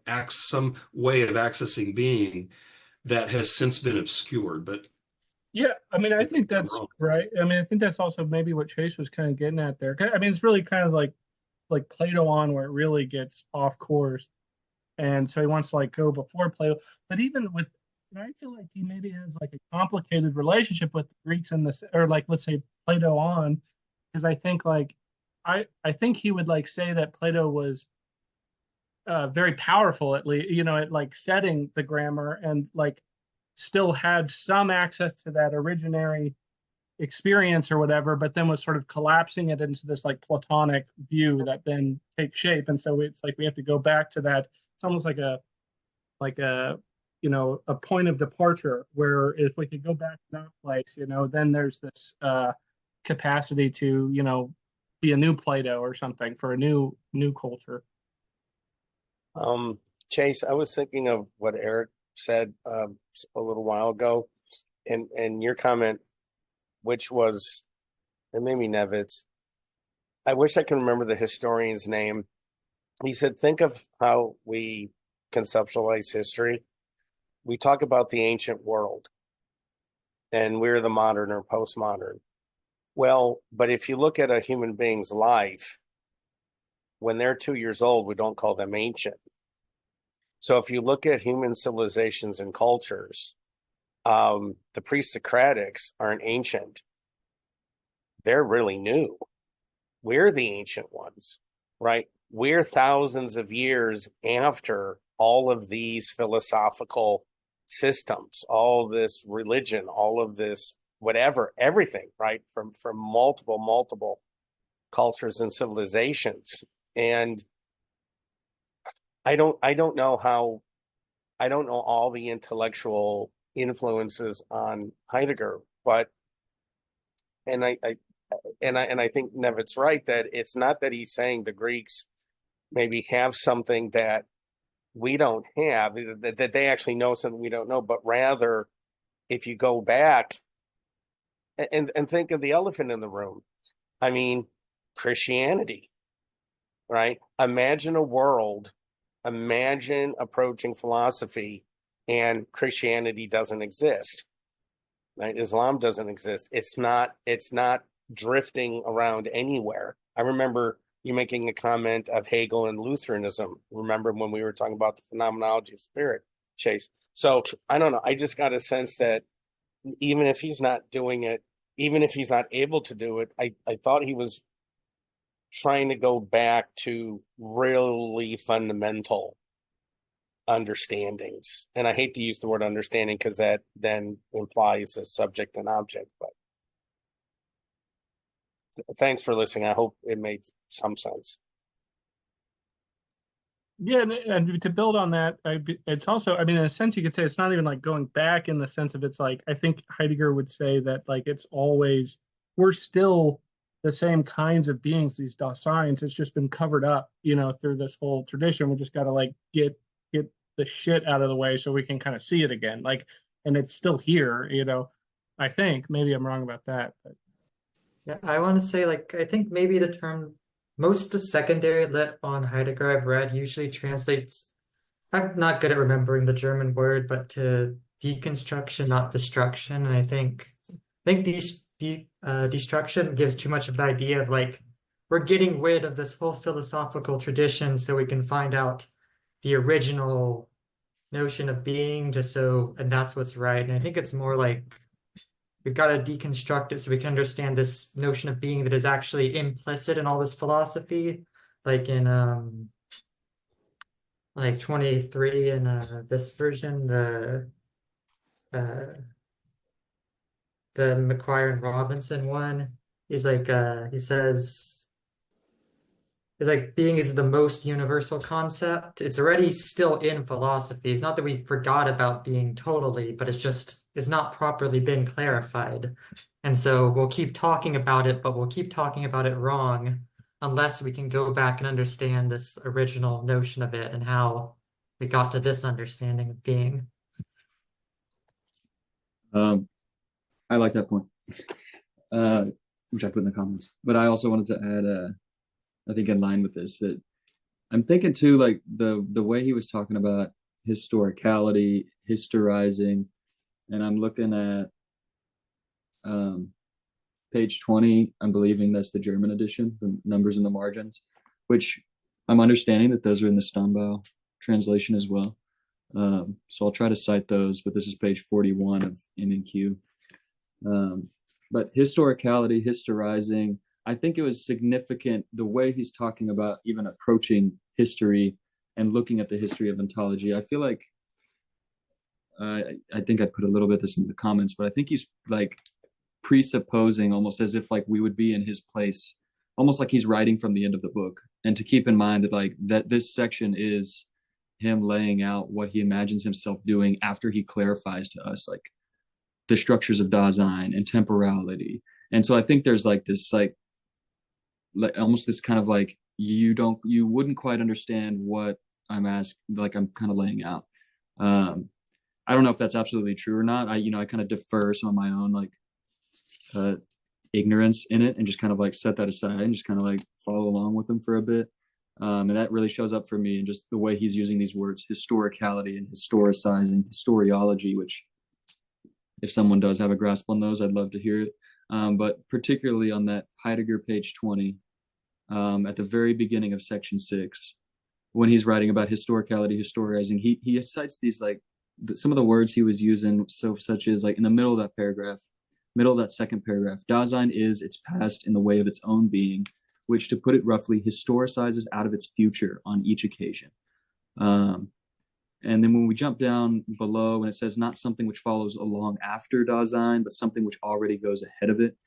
way of accessing being that has since been obscured. But Yeah, I mean, I think I'm that's wrong. right. I mean, I think that's also maybe what Chase was kind of getting at there. I mean, it's really kind of like Plato on where it really gets off course, and so he wants to like go before Plato. But even with, I feel like he maybe has like a complicated relationship with the Greeks in this, or like let's say Plato on, because I think like I think he would like say that Plato was very powerful at least, you know, at like setting the grammar and like still had some access to that originary experience or whatever, but then was sort of collapsing it into this like Platonic view that then takes shape. And so it's like we have to go back to that. It's almost like a you know a point of departure where if we could go back to that place, you know, then there's this capacity to, you know, be a new Plato or something for a new culture. Chase, I was thinking of what Eric said a little while ago, and your comment, which was, and maybe Nevitz. I wish I can remember the historian's name. He said, think of how we conceptualize history. We talk about the ancient world, and we're the modern or postmodern. Well, but if you look at a human being's life, when they're 2 years old, we don't call them ancient. So if you look at human civilizations and cultures, the pre-Socratics aren't ancient. They're really new. We're the ancient ones, right? We're thousands of years after all of these philosophical systems, all of this religion, all of this whatever, everything, right? From multiple cultures and civilizations. And I don't know all the intellectual influences on Heidegger, but and I think Nevitt's right that it's not that he's saying the Greeks maybe have something that we don't have, that they actually know something we don't know, but rather if you go back and think of the elephant in the room. I mean, Christianity, right? Imagine a world, imagine approaching philosophy and Christianity doesn't exist, right? Islam doesn't exist. It's not drifting around anywhere. I remember you making a comment of Hegel and Lutheranism. Remember when we were talking about the phenomenology of spirit, Chase? So I don't know. I just got a sense that even if he's not doing it, even if he's not able to do it, I thought he was trying to go back to really fundamental understandings. And I hate to use the word understanding because that then implies a subject and object. But thanks for listening. I hope it made some sense. Yeah, and to build on that, it's also, I mean, in a sense, you could say it's not even like going back in the sense of it's like, I think Heidegger would say that like it's always, we're still the same kinds of beings, these Daseins. It's just been covered up, through this whole tradition. We just got to like get the shit out of the way so we can kind of see it again. Like, and it's still here, I think. Maybe I'm wrong about that. But. Yeah, I want to say, like, I think maybe the term, most of the secondary lit on Heidegger I've read usually translates, I'm not good at remembering the German word, but to deconstruction, not destruction. And I think destruction gives too much of an idea of like, we're getting rid of this whole philosophical tradition so we can find out the original notion of being, and that's what's right. And I think it's more like we've got to deconstruct it so we can understand this notion of being that is actually implicit in all this philosophy, like in like 23 in this version, the McQuire and Robinson one is like he says is like being is the most universal concept. It's already still in philosophy. It's not that we forgot about being totally, but it's not properly been clarified. And so we'll keep talking about it, but we'll keep talking about it wrong unless we can go back and understand this original notion of it and how we got to this understanding of being. I like that point, which I put in the comments. But I also wanted to add, I think in line with this, that I'm thinking too, like the way he was talking about historicality, historizing, and I'm looking at page 20. I'm believing that's the German edition, the numbers in the margins, which I'm understanding that those are in the Stonebauer translation as well. So I'll try to cite those, but this is page 41 of M&Q. But historicality, historizing, I think it was significant the way he's talking about even approaching history and looking at the history of ontology. I feel like I think I put a little bit of this in the comments, but I think he's like presupposing almost as if like we would be in his place, almost like he's writing from the end of the book. And to keep in mind that like that this section is him laying out what he imagines himself doing after he clarifies to us like the structures of Dasein and temporality. And so I think there's like this like almost this kind of like you wouldn't quite understand what I'm kind of laying out. I don't know if that's absolutely true or not. I kind of defer some of my own like ignorance in it and just kind of like set that aside and just kind of like follow along with them for a bit. And that really shows up for me in just the way he's using these words, historicality and historicizing, historiology, which if someone does have a grasp on those, I'd love to hear it. But particularly on that Heidegger page 20, at the very beginning of section 6, when he's writing about historicality, historizing, he cites these like some of the words he was using, such as like in the middle of that paragraph, middle of that second paragraph, Dasein is its past in the way of its own being, which, to put it roughly, historicizes out of its future on each occasion. And then when we jump down below and it says not something which follows along after Dasein, but something which already goes ahead of it.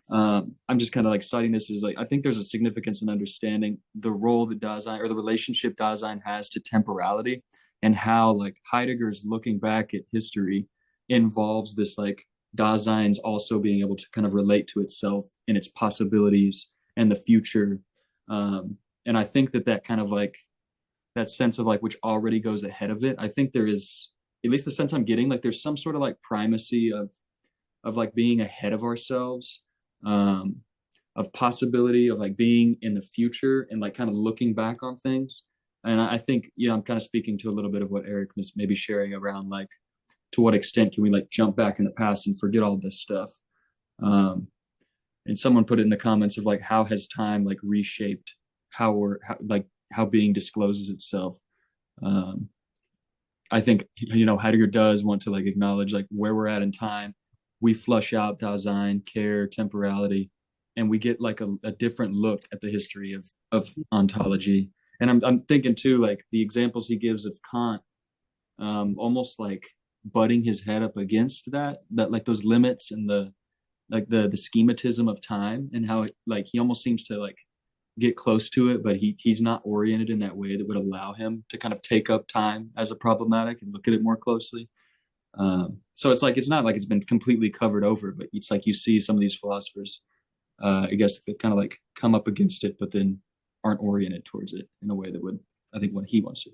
I'm just kind of like citing this as like, I think there's a significance in understanding the role that Dasein or the relationship Dasein has to temporality and how like Heidegger's looking back at history involves this like Dasein's also being able to kind of relate to itself and its possibilities and the future. And I think that kind of like that sense of like which already goes ahead of it, I think there is, at least the sense I'm getting, like there's some sort of like primacy of of like being ahead of ourselves, of possibility of like being in the future and like kind of looking back on things. And I think, I'm kind of speaking to a little bit of what Eric was maybe sharing around like to what extent can we like jump back in the past and forget all this stuff. And someone put it in the comments of like how has time like reshaped how being discloses itself. I think Heidegger does want to like acknowledge like where we're at in time. We flush out Dasein, care, temporality, and we get like a different look at the history of ontology. And I'm thinking too, like the examples he gives of Kant, almost like butting his head up against that like those limits and the schematism of time, and how like he almost seems to like get close to it, but he's not oriented in that way that would allow him to kind of take up time as a problematic and look at it more closely. So it's like it's not like it's been completely covered over, but it's like you see some of these philosophers, I guess, kind of like come up against it, but then aren't oriented towards it in a way that would, I think, what he wants to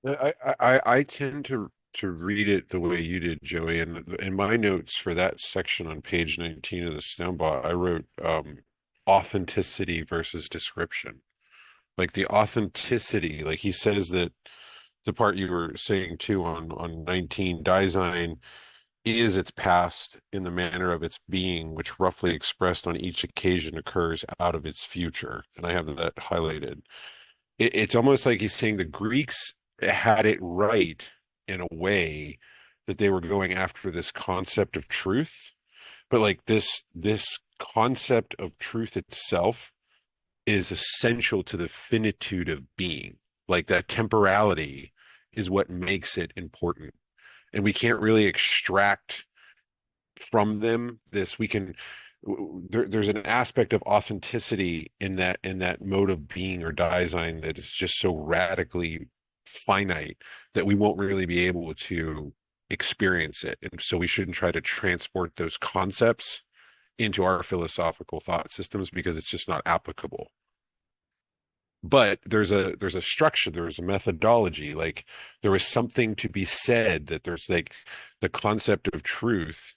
do. I tend to read it the way you did, Joey. And in my notes for that section on page 19 of the Stonebot, I wrote authenticity versus description. Like the authenticity, like he says that the part you were saying too on 19, Dasein is its past in the manner of its being, which roughly expressed on each occasion occurs out of its future. And I have that highlighted. It's almost like he's saying the Greeks had it right in a way that they were going after this concept of truth, but like this concept of truth itself is essential to the finitude of being. Like that temporality is what makes it important, and we can't really extract from them this. There's an aspect of authenticity in that mode of being or Dasein that is just so radically finite that we won't really be able to experience it. And so we shouldn't try to transport those concepts into our philosophical thought systems because it's just not applicable. But there's a structure, there's a methodology, like there was something to be said that there's like the concept of truth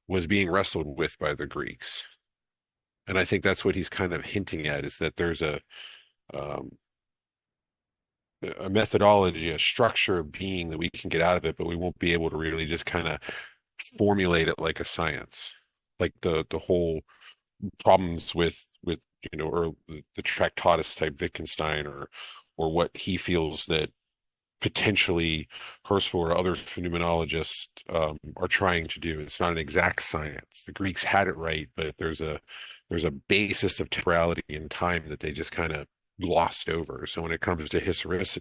was being wrestled with by the Greeks. And I think that's what he's kind of hinting at, is that there's a methodology, a structure of being that we can get out of it, but we won't be able to really just kind of formulate it like a science. Like the whole problems with or the Tractatus type Wittgenstein, or what he feels that potentially Husserl or other phenomenologists are trying to do. It's not an exact science. The Greeks had it right, but there's a basis of temporality and time that they just kind of glossed over. So when it comes to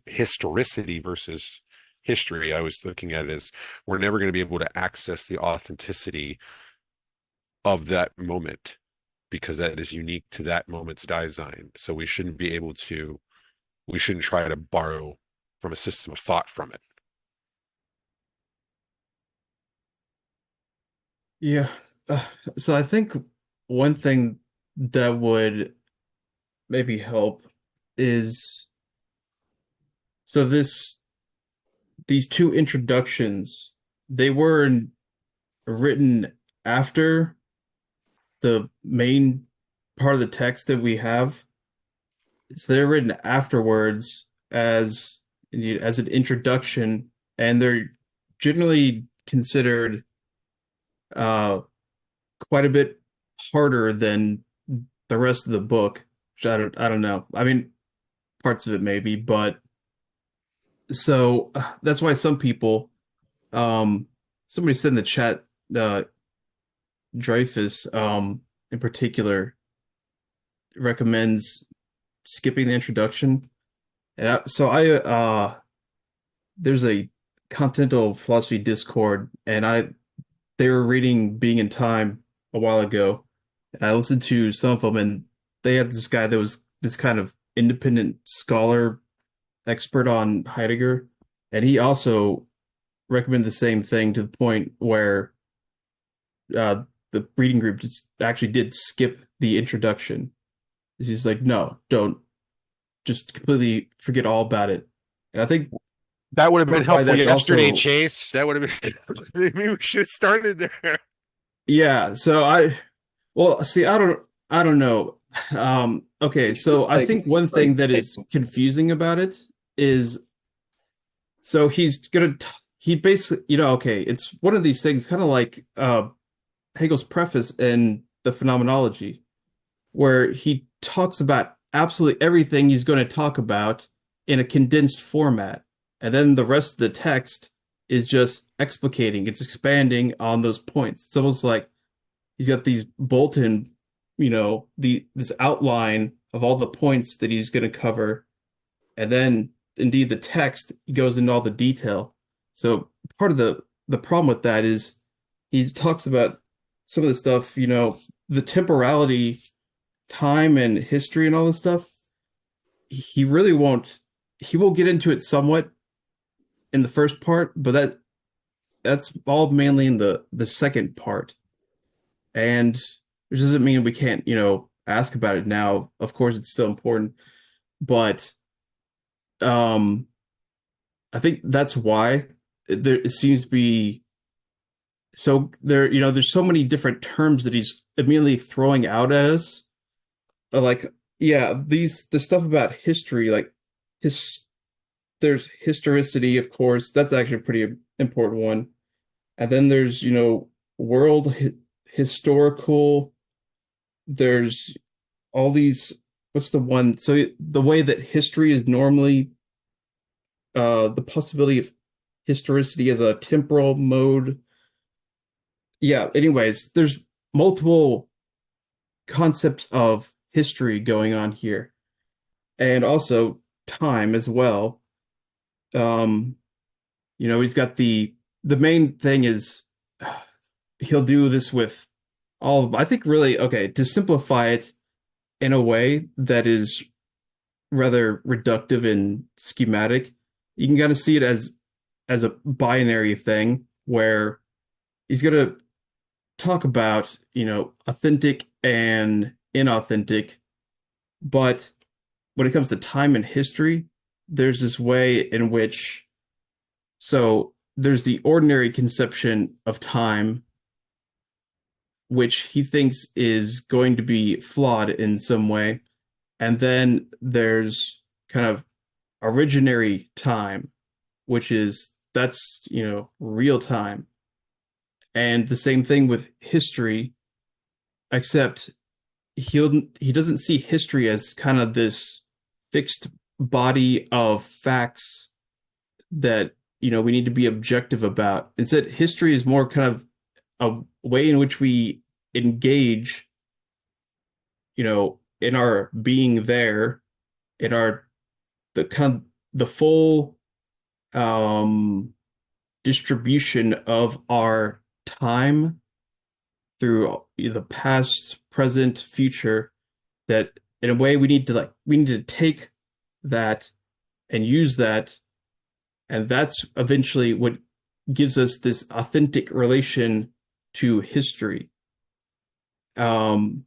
historicity versus history, I was looking at it as we're never going to be able to access the authenticity of that moment because that is unique to that moment's Dasein. So we shouldn't try to borrow from a system of thought from it. Yeah. So I think one thing that would maybe help is so these two introductions, they were written after the main part of the text that we have. So they're written afterwards as an introduction, and they're generally considered quite a bit harder than the rest of the book, which I don't know. I mean, parts of it maybe, but so that's why some people, somebody said in the chat, Dreyfus, in particular, recommends skipping the introduction. And there's a Continental Philosophy Discord, and they were reading Being in Time a while ago, and I listened to some of them, and they had this guy that was this kind of independent scholar expert on Heidegger, and he also recommended the same thing to the point where the reading group just actually did skip the introduction. He's like, no, don't, just completely forget all about it. And I think That would have been why helpful that's yesterday, also Chase. That would have been. Maybe we should have started there. yeah. So well, see, I don't know. Okay, It's so just I think one thing that is confusing about it is so he basically, okay, it's one of these things kind of like Hegel's preface in the Phenomenology, where he talks about absolutely everything he's going to talk about in a condensed format. And then the rest of the text is just explicating, it's expanding on those points. It's almost like he's got these bulletin, this outline of all the points that he's going to cover. And then indeed the text, he goes into all the detail. So part of the problem with that is he talks about some of the stuff, the temporality, time and history and all this stuff. He really won't he will get into it somewhat in the first part, but that's all mainly in the second part. And which doesn't mean we can't, ask about it now. Of course it's still important, but um I think that's why it seems to be so there, there's so many different terms that he's immediately throwing out at us. Like, yeah, the stuff about history, like his there's historicity, of course. That's actually a pretty important one. And then there's, world historical. There's all these, what's the one? So the way that history is normally, the possibility of historicity as a temporal mode. Yeah, anyways, there's multiple concepts of history going on here, and also time as well. He's got the main thing is he'll do this with all of them. I think really, okay, to simplify it in a way that is rather reductive and schematic, you can kind of see it as a binary thing where he's going to talk about, authentic and inauthentic, but when it comes to time and history, there's this way in which, so there's the ordinary conception of time, which he thinks is going to be flawed in some way. And then there's kind of originary time, that's, real time. And the same thing with history, except he doesn't see history as kind of this fixed body of facts that we need to be objective about. Instead, history is more kind of a way in which we engage, in our being there, in our the kind of the full distribution of our time through the past, present, future, that in a way we need to take that and use that, and that's eventually what gives us this authentic relation to history. So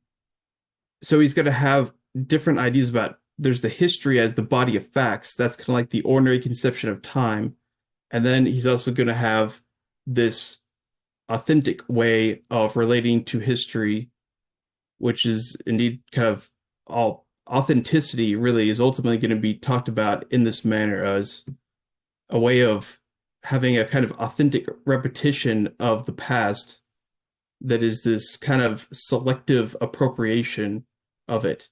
he's going to have different ideas about, there's the history as the body of facts. That's kind of like the ordinary conception of time. And then he's also going to have this authentic way of relating to history, which is indeed kind of all authenticity really is ultimately going to be talked about in this manner as a way of having a kind of authentic repetition of the past that is this kind of selective appropriation of it.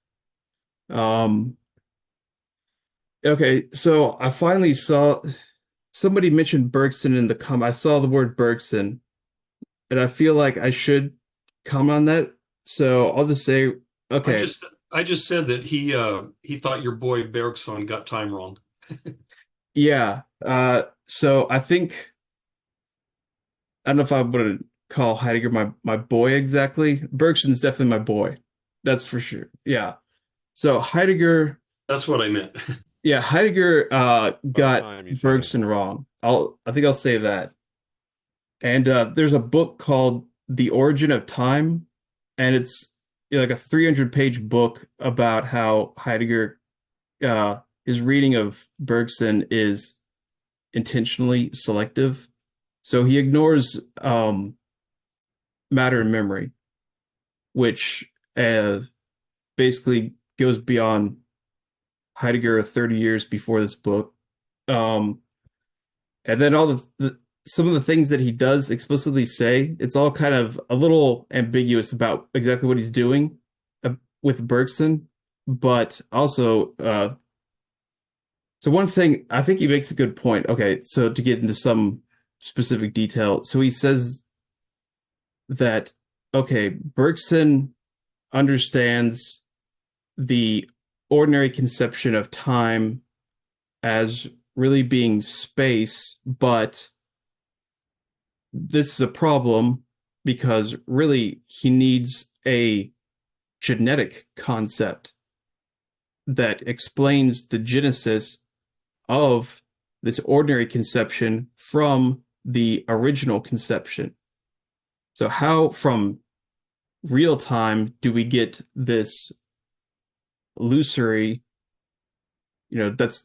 Okay, so I finally saw somebody mentioned Bergson in the comment. I saw the word Bergson, and I feel like I should comment on that. So I'll just say, okay. I just said that he thought your boy Bergson got time wrong. Yeah. So I don't know if I would call Heidegger my boy exactly. Bergson's definitely my boy. That's for sure. Yeah. So Heidegger. That's what I meant. Yeah, Heidegger got time you said Bergson wrong. I think I'll say that. And there's a book called The Origin of Time, and it's like a 300-page book about how Heidegger his reading of Bergson is intentionally selective. So he ignores matter and memory, which basically goes beyond Heidegger 30 years before this book. Um, and then all some of the things that he does explicitly say, it's all kind of a little ambiguous about exactly what he's doing with Bergson, but also so one thing, I think he makes a good point. Okay, so to get into some specific detail, so he says that okay, Bergson understands the ordinary conception of time as really being space, but this is a problem because really he needs a genetic concept that explains the genesis of this ordinary conception from the original conception. So how from real time do we get this illusory, that's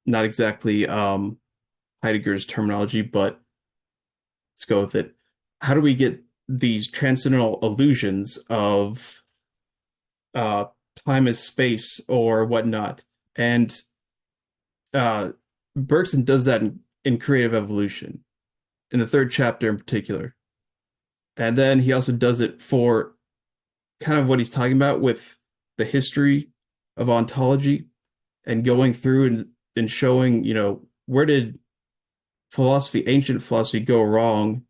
not exactly Heidegger's terminology, but let's go with it. How do we get these transcendental illusions of time as space or whatnot? And Bergson does that in Creative Evolution, in the third chapter in particular. And then he also does it for kind of what he's talking about with the history of ontology and going through and showing, where did ancient philosophy go wrong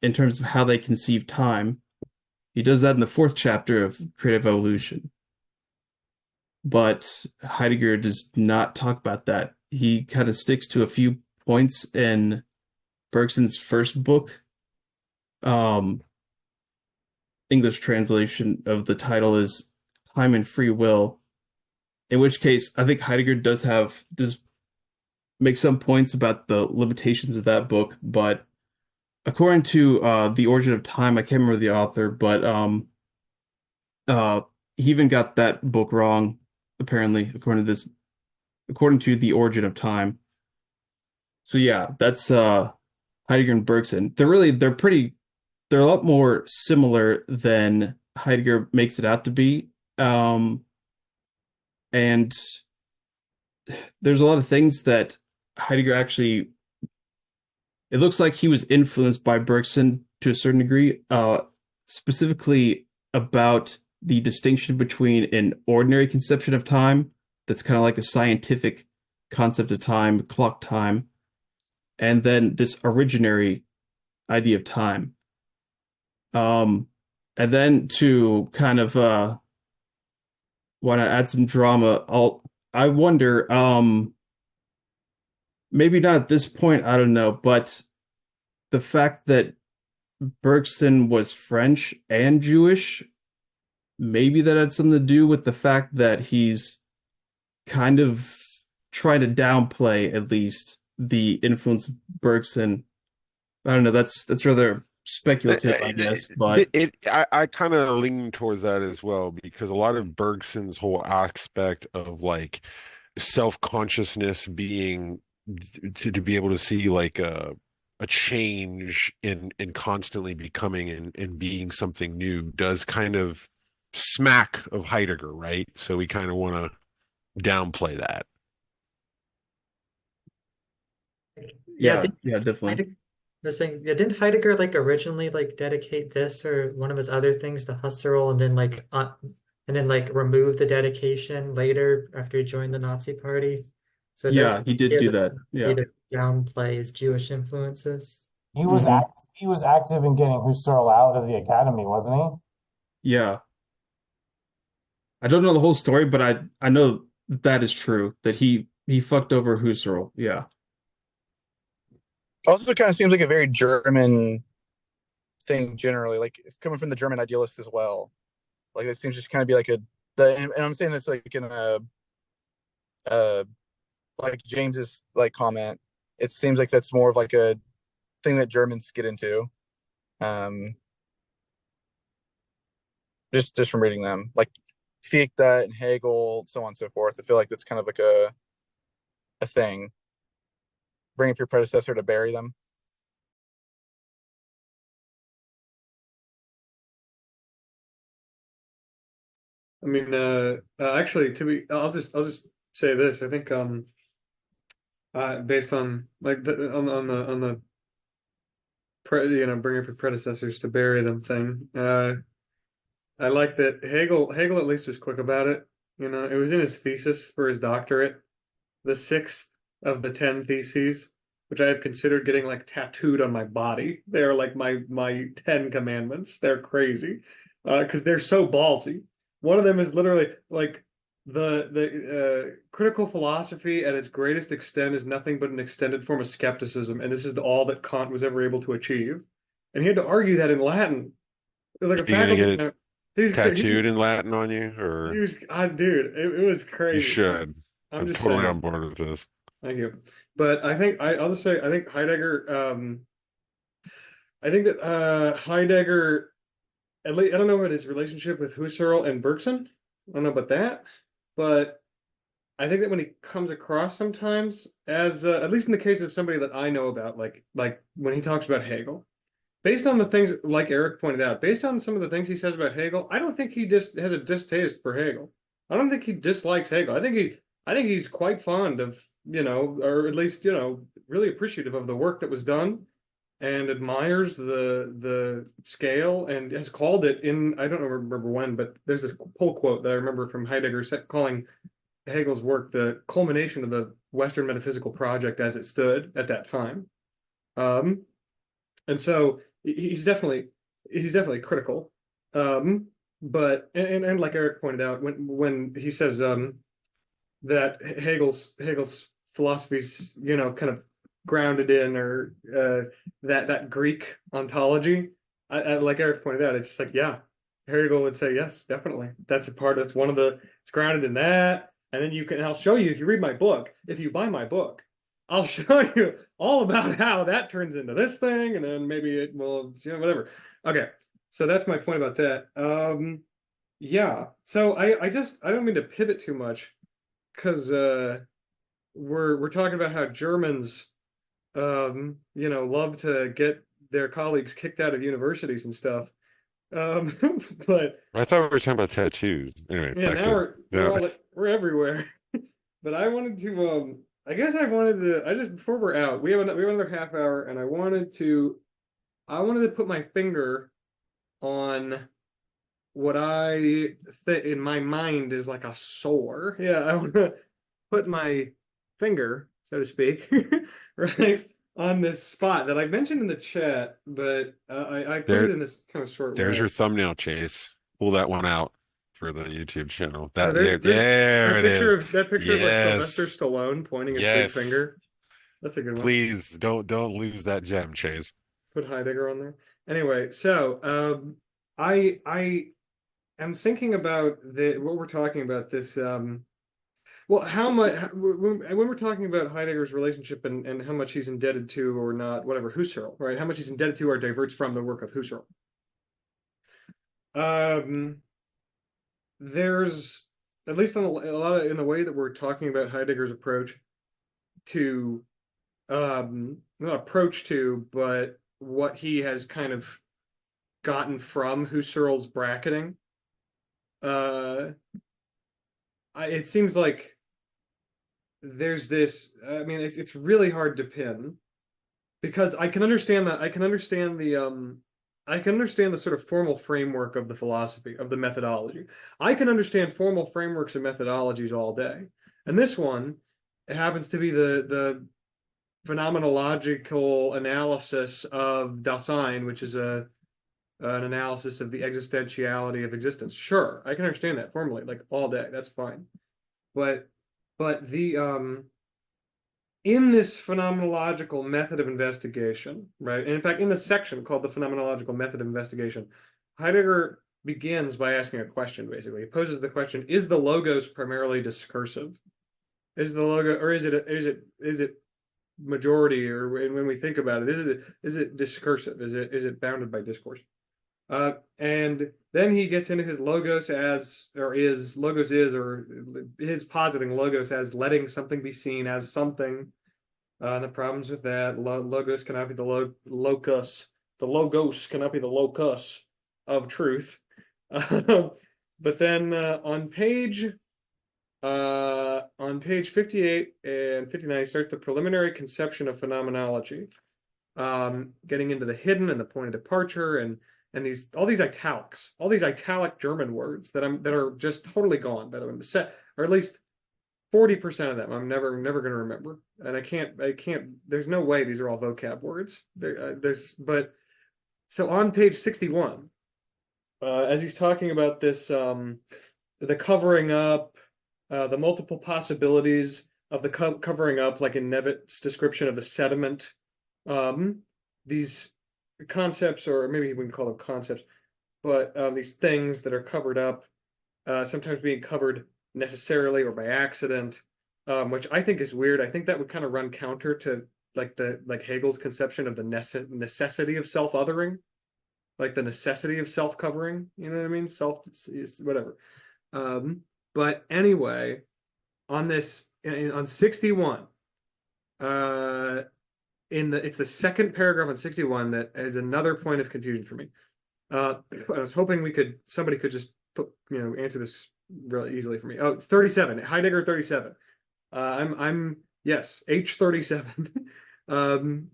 in terms of how they conceive time. He does that in the fourth chapter of Creative Evolution. But Heidegger does not talk about that. He kind of sticks to a few points in Bergson's first book. English translation of the title is Time and Free Will. In which case, I think Heidegger does make some points about the limitations of that book, but according to The Origin of Time, I can't remember the author, but he even got that book wrong, apparently, according to The Origin of Time. So yeah, that's Heidegger and Bergson. They're a lot more similar than Heidegger makes it out to be. And there's a lot of things that Heidegger actually, it looks like he was influenced by Bergson to a certain degree, specifically about the distinction between an ordinary conception of time, that's kind of like a scientific concept of time, clock time, and then this originary idea of time. And then to kind of want to add some drama, I wonder, maybe not at this point, I don't know, but the fact that Bergson was French and Jewish, maybe that had something to do with the fact that he's kind of trying to downplay at least the influence of Bergson. I don't know, that's rather speculative, I guess, but I kind of lean towards that as well, because a lot of Bergson's whole aspect of like self-consciousness being to be able to see like a change in constantly becoming and being something new does kind of smack of Heidegger, right? So we kind of want to downplay that. Yeah, yeah, definitely. the thing, yeah, didn't Heidegger like originally like dedicate this or one of his other things to Husserl and then like remove the dedication later after he joined the Nazi Party? So it Yeah, does he did he has do a that. tendency Yeah. to downplay his Jewish influences. Mhm. He was active in getting Husserl out of the academy, wasn't he? Yeah. I don't know the whole story, but I know that is true, that he fucked over Husserl. Yeah. Also, kind of seems like a very German thing generally, like coming from the German idealists as well. Like it seems just kind of be like and I'm saying this like in a like James's like comment. It seems like that's more of like a thing that Germans get into. Um, just from reading them, like Fichte and Hegel, so on and so forth. I feel like that's kind of like a thing. bring up your predecessor to bury them. I mean, actually, I'll just say this. I think, based on like on the bring up your predecessors to bury them thing. I like that Hegel at least was quick about it. You know, it was in his thesis for his doctorate, the sixth of the 10 theses, which I have considered getting like tattooed on my body. They're like my 10 commandments. They're crazy, because they're so ballsy. One of them is literally like the critical philosophy at its greatest extent is nothing but an extended form of skepticism, and this is all that Kant was ever able to achieve. And he had to argue that in Latin, like a Are you gonna faculty get it member. He's tattooed in Latin on you, he or was dude, it was you crazy. should? I'm I'm just totally saying. on board with this. Thank you. But I'll just say I think Heidegger I think that Heidegger, at least I don't know about his relationship with Husserl and Bergson. I don't know about that, but I think that when he comes across sometimes as at least in the case of somebody that I know about, like when he talks about Hegel, based on the things like Eric pointed out, based on some of the things he says about Hegel, I don't think he just has a distaste for Hegel. I don't think he dislikes Hegel. I think he's quite fond of, or at least, really appreciative of the work that was done and admires the scale and has called it in, I don't remember when, but there's a pull quote that I remember from Heidegger calling Hegel's work the culmination of the Western metaphysical project as it stood at that time. And so he's definitely critical. But like Eric pointed out, when he says that Hegel's philosophy's, kind of grounded in or that Greek ontology, like Eric pointed out, it's just like, yeah, Hegel would say yes, definitely. That's one of the, it's grounded in that. And then I'll show you if you read my book, if you buy my book, I'll show you all about how that turns into this thing, and then maybe it will, whatever. Okay, so that's my point about that. Yeah. So I don't mean to pivot too much, because we're talking about how Germans love to get their colleagues kicked out of universities and stuff. But I thought we were talking about tattoos. Anyway, yeah, back now to we're everywhere. But I wanted to I guess I just before we're out, we have another half hour, and I wanted to put my finger on what I think in my mind is like a sore. Yeah, I want to put my finger, so to speak, right on this spot that I mentioned in the chat, but I put there. it in this kind of short There's way. your thumbnail, Chase. Pull that one out for the YouTube channel. Oh, That there it is. that picture of like Sylvester Yes, Stallone pointing his big yes. finger. That's a good one. Please don't lose that gem, Chase. Put Heidegger on there. Anyway, so I am thinking about what we're talking about this well, how much when we're talking about Heidegger's relationship and how much he's indebted to or not, whatever, Husserl, right? How much he's indebted to or diverts from the work of Husserl. There's at least on a lot of, in the way that we're talking about Heidegger's approach to not approach to, but what he has kind of gotten from Husserl's bracketing. It seems like there's this. I mean, it's really hard to pin, because I can understand that. I can understand the sort of formal framework of the philosophy of the methodology. I can understand formal frameworks and methodologies all day, and this one happens to be the phenomenological analysis of Dasein, which is an analysis of the existentiality of existence. Sure, I can understand that formally, like all day. That's fine. But the in this phenomenological method of investigation, right? And in fact, in the section called the phenomenological method of investigation, Heidegger begins by asking a question, basically. He poses the question, is the logos primarily discursive? Is the logo, or is it majority, or when we think about it, is it discursive? Is it bounded by discourse? And then he gets into his logos as, or is logos is, or his positing logos as letting something be seen as something, The problems with that, logos cannot be the locus. The logos cannot be the locus of truth. But then on page 58 and 59, he starts the preliminary conception of phenomenology, getting into the hidden and the point of departure, and all these italic German words that are just totally gone, by the way, or at least 40% of them I'm never going to remember, and I can't. There's no way these are all vocab words. But so on page 61, as he's talking about this, the covering up, the multiple possibilities of the covering up, like in Nevitt's description of the sediment, these concepts, or maybe we can call them concepts, but these things that are covered up, sometimes being covered necessarily or by accident, which I think is weird. I think that would kind of run counter to like Hegel's conception of the necessity of self-othering, like the necessity of self-covering. You know what I mean? Whatever. But anyway, on 61, it's the second paragraph on 61 that is another point of confusion for me. I was hoping somebody could just answer this really easily for me. Oh, 37, Heidegger 37. Yes, H37.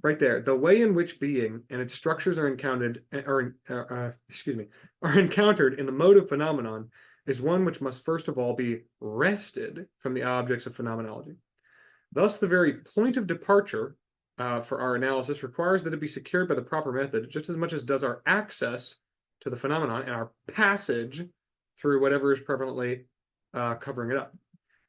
Right there. The way in which being and its structures are encountered in the mode of phenomenon is one which must first of all be wrested from the objects of phenomenology. Thus, the very point of departure for our analysis requires that it be secured by the proper method, just as much as does our access to the phenomenon and our passage through whatever is prevalently covering it up.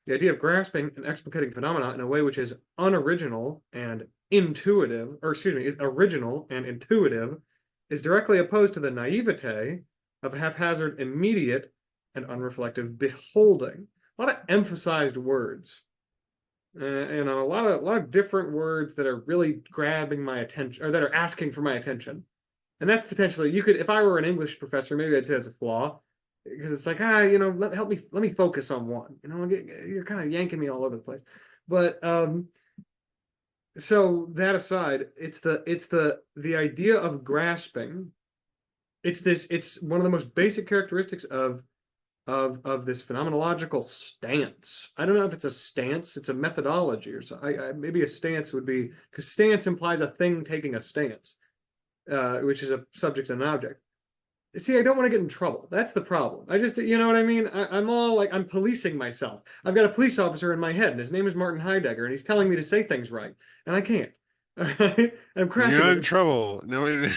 The idea of grasping and explicating phenomena in a way which is unoriginal and intuitive, is original and intuitive, is directly opposed to the naivete of haphazard, immediate, and unreflective beholding. A lot of emphasized words. A lot of different words that are really grabbing my attention, or that are asking for my attention. And that's potentially, if I were an English professor, maybe I'd say that's a flaw, because it's like, let me focus on one. You're kind of yanking me all over the place. But so that aside, it's the idea of grasping. It's one of the most basic characteristics of this phenomenological stance. I don't know if it's a stance, it's a methodology, or so. Maybe a stance would be, because stance implies a thing taking a stance, which is a subject and an object. See, I don't want to get in trouble. That's the problem. You know what I mean? I'm all like, I'm policing myself. I've got a police officer in my head, and his name is Martin Heidegger, and he's telling me to say things right, and I can't. All right? I'm cracking. You're not in trouble. No, you're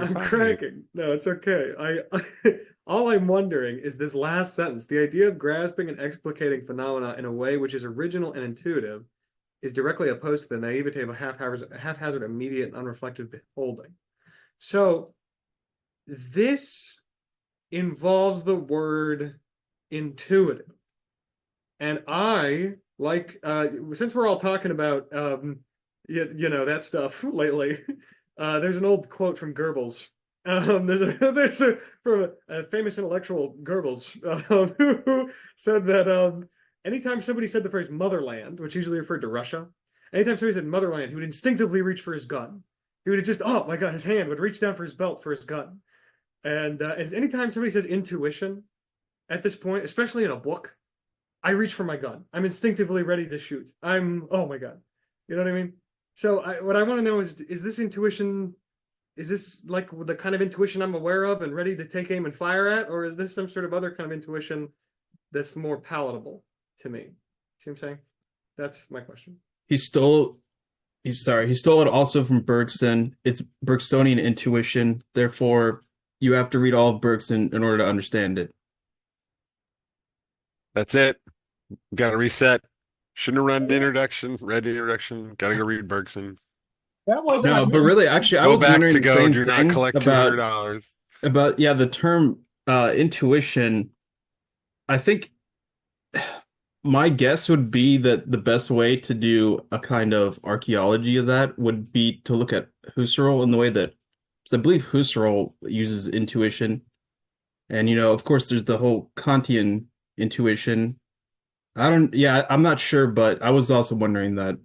I'm fine. cracking. No, it's okay. All I'm wondering is this last sentence. The idea of grasping and explicating phenomena in a way which is original and intuitive is directly opposed to the naivete of a haphazard, immediate, and unreflective beholding. So this involves the word intuitive. And I, since we're all talking about, that stuff lately, there's an old quote from Goebbels. From a famous intellectual, Goebbels, who said that anytime somebody said the phrase motherland, which usually referred to Russia, anytime somebody said motherland, he would instinctively reach for his gun. He would just, oh my God, his hand would reach down for his belt for his gun. And anytime somebody says intuition, at this point, especially in a book, I reach for my gun. I'm instinctively ready to shoot. Oh my God. You know what I mean? So what I want to know is this intuition, is this like the kind of intuition I'm aware of and ready to take aim and fire at, or is this some sort of other kind of intuition that's more palatable to me? See what I'm saying? That's my question. He stole it also from Bergson. It's Bergsonian intuition. Therefore, you have to read all of Bergson in order to understand it. That's it. Got to reset. Shouldn't have read the introduction. Got to go read Bergson. That was No, but really, actually, I Go was back wondering to the go. same Do not thing collect about $200. the term intuition. I think my guess would be that the best way to do a kind of archaeology of that would be to look at Husserl in the way that, because I believe Husserl uses intuition. And, of course, there's the whole Kantian intuition. I'm not sure, but I was also wondering that.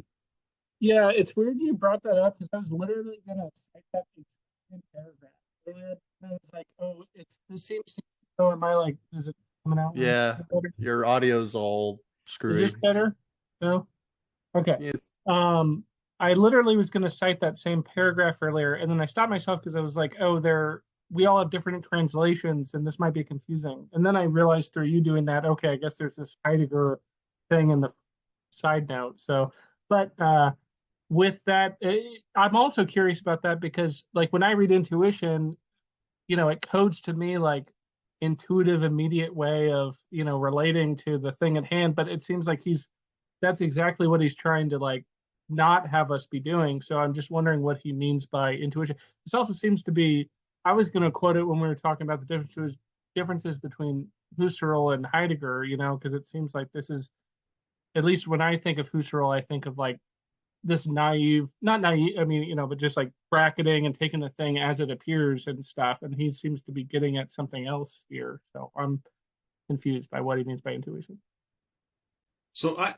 Yeah, it's weird you brought that up because I was literally gonna cite that in paragraph. And I was like, oh, this seems to. Oh, am I like? Is it coming out? Yeah, Better? your audio's all Is this screwy. better? No. Okay. Yeah. I literally was gonna cite that same paragraph earlier, and then I stopped myself because I was like, oh, we all have different translations, and this might be confusing. And then I realized through you doing that, okay, I guess there's this Heidegger thing in the side note. So, but with that, I'm also curious about that because, like, when I read intuition, it codes to me like intuitive, immediate way of, relating to the thing at hand. But it seems like that's exactly what he's trying to like not have us be doing. So I'm just wondering what he means by intuition. This also seems to be, I was going to quote it when we were talking about the differences between Husserl and Heidegger, because it seems like this is, at least when I think of Husserl, I think of like this naive, not naive, I mean, but just like bracketing and taking the thing as it appears and stuff. And he seems to be getting at something else here. So I'm confused by what he means by intuition. So I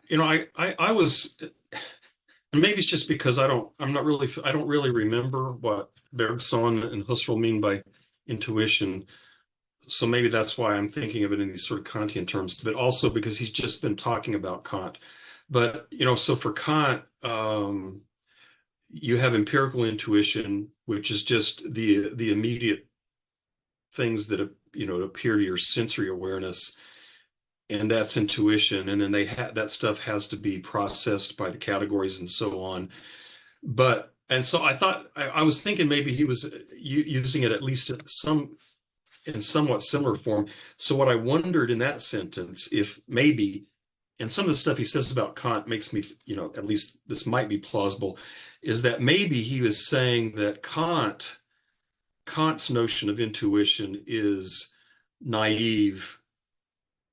was, and maybe it's just because I don't really remember what Bergson and Husserl mean by intuition. So maybe that's why I'm thinking of it in these sort of Kantian terms, but also because he's just been talking about Kant. But, so for Kant, you have empirical intuition, which is just the immediate things that, appear to your sensory awareness, and that's intuition. And then that stuff has to be processed by the categories and so on. And so I thought, I was thinking maybe he was using it at least in somewhat similar form. So what I wondered in that sentence, if maybe, and some of the stuff he says about Kant makes me, at least this might be plausible, is that maybe he was saying that Kant's notion of intuition is naive,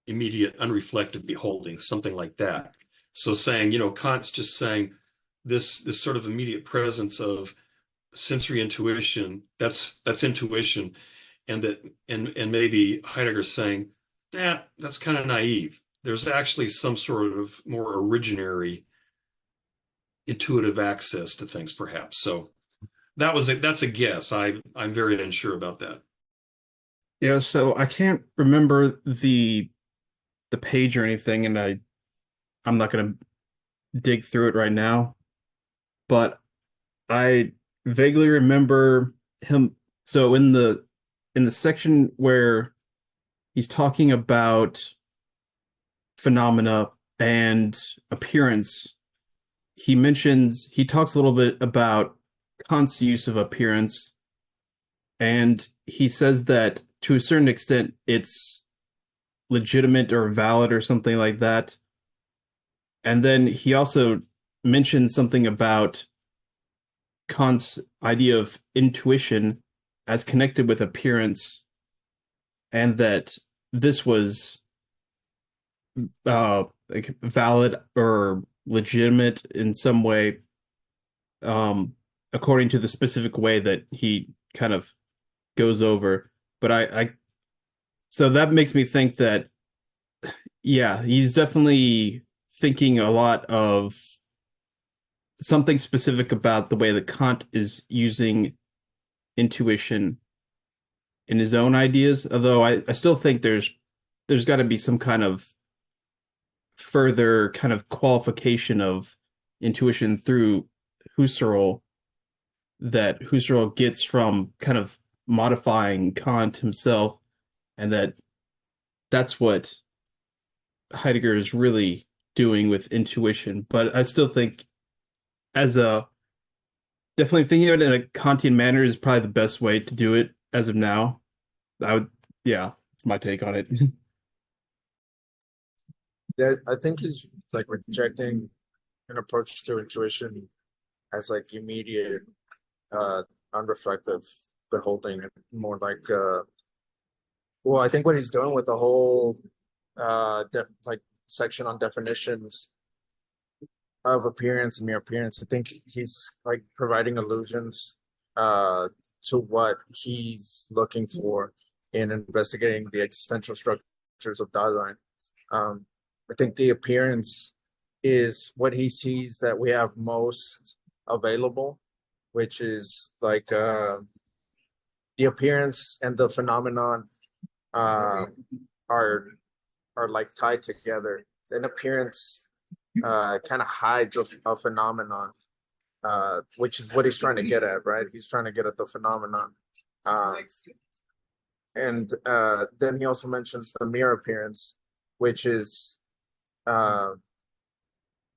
immediate, unreflective beholding, something like that. So saying, Kant's just saying this sort of immediate presence of sensory intuition, that's intuition, and maybe Heidegger's saying that's kind of naive. There's actually some sort of more originary intuitive access to things, perhaps. So that's a guess. I'm very unsure about that. Yeah, so I can't remember the page or anything, and I'm not gonna dig through it right now, but I vaguely remember him. So in the section where he's talking about phenomena and appearance, he talks a little bit about Kant's use of appearance, and he says that to a certain extent it's legitimate or valid or something like that. And then he also mentioned something about Kant's idea of intuition as connected with appearance, and that this was like valid or legitimate in some way, according to the specific way that he kind of goes over. But so that makes me think that, yeah, he's definitely thinking a lot of something specific about the way that Kant is using intuition in his own ideas. Although I still think there's got to be some kind of further kind of qualification of intuition through Husserl that Husserl gets from kind of modifying Kant himself, and that's what Heidegger is really doing with intuition. But I still think, definitely thinking of it in a Kantian manner is probably the best way to do it as of now. Yeah, it's my take on it. Yeah, I think he's like rejecting an approach to intuition as like immediate, unreflective beholding, and more like, well, I think what he's doing with the whole, like section on definitions of appearance and mere appearance, I think he's like providing allusions, to what he's looking for in investigating the existential structures of Dasein. I think the appearance is what he sees that we have most available, which is like the appearance and the phenomenon uh, are like tied together. An appearance kind of hides a phenomenon, which is what he's trying to get at, right? He's trying to get at the phenomenon. And then he also mentions the mere appearance, which is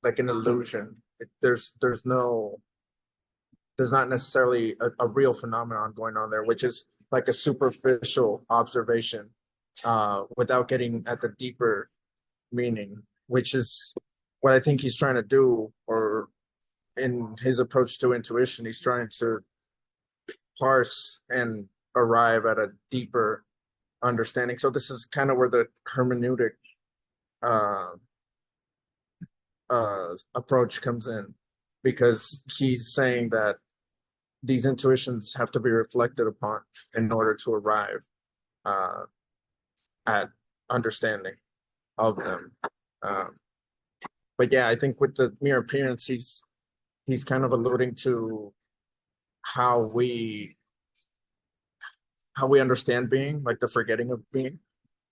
like an illusion. There's not necessarily a real phenomenon going on there, which is like a superficial observation without getting at the deeper meaning, which is what I think he's trying to do, or in his approach to intuition, he's trying to parse and arrive at a deeper understanding. So this is kind of where the hermeneutic approach comes in, because he's saying that these intuitions have to be reflected upon in order to arrive at understanding of them. But yeah, I think with the mere appearance, he's kind of alluding to how we understand being, like the forgetting of being,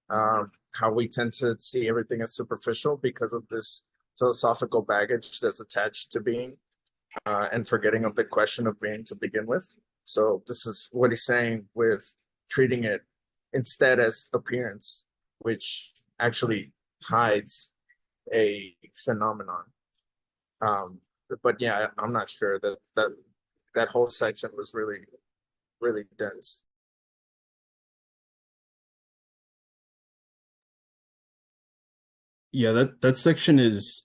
how we tend to see everything as superficial because of this philosophical baggage that's attached to being, and forgetting of the question of being to begin with. So this is what he's saying with treating it instead as appearance, which actually hides a phenomenon. But yeah, I'm not sure that whole section was really, really dense. Yeah, that section is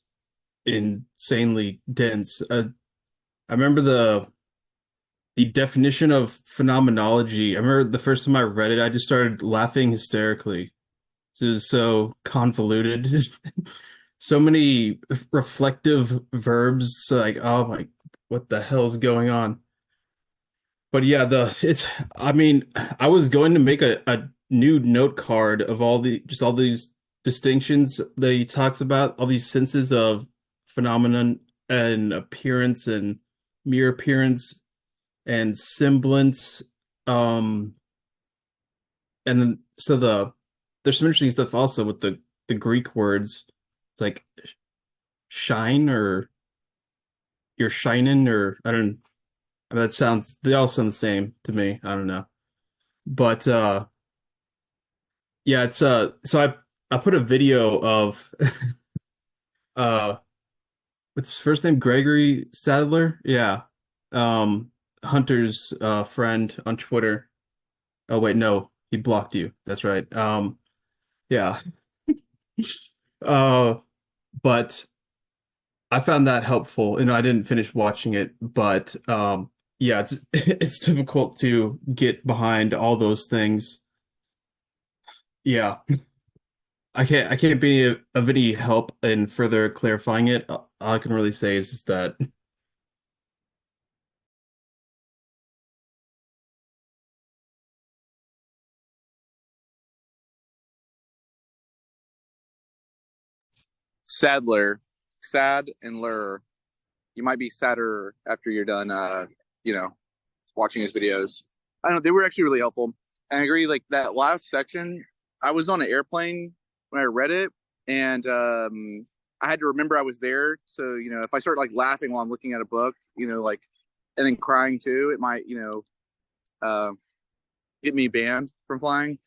insanely dense. I remember the definition of phenomenology. I remember the first time I read it, I just started laughing hysterically. It was so convoluted. So many reflective verbs. Like, oh my, what the hell's going on? But yeah, I mean, I was going to make a new note card of all these distinctions that he talks about, all these senses of phenomenon and appearance and mere appearance and semblance. And then there's some interesting stuff also with the Greek words. It's like shine, or you're shining, or I don't. I mean, they all sound the same to me. I don't know. But yeah, it's so I put a video of uh what's his first name? Gregory Sadler? Yeah. Hunter's friend on Twitter. Oh wait, no, he blocked you. That's right. Yeah. Uh but I found that helpful. You know, I didn't finish watching it, but yeah, it's it's difficult to get behind all those things. Yeah. I can't be of any help in further clarifying it. All I can really say is just that Sadler, sad and lur. You might be sadder after you're done, you know, watching his videos. I don't know, they were actually really helpful. And I agree, like that last section, I was on an airplane when I read it, and I had to remember I was there. So, you know, if I start like laughing while I'm looking at a book, you know, like, and then crying too, it might, you know, get me banned from flying.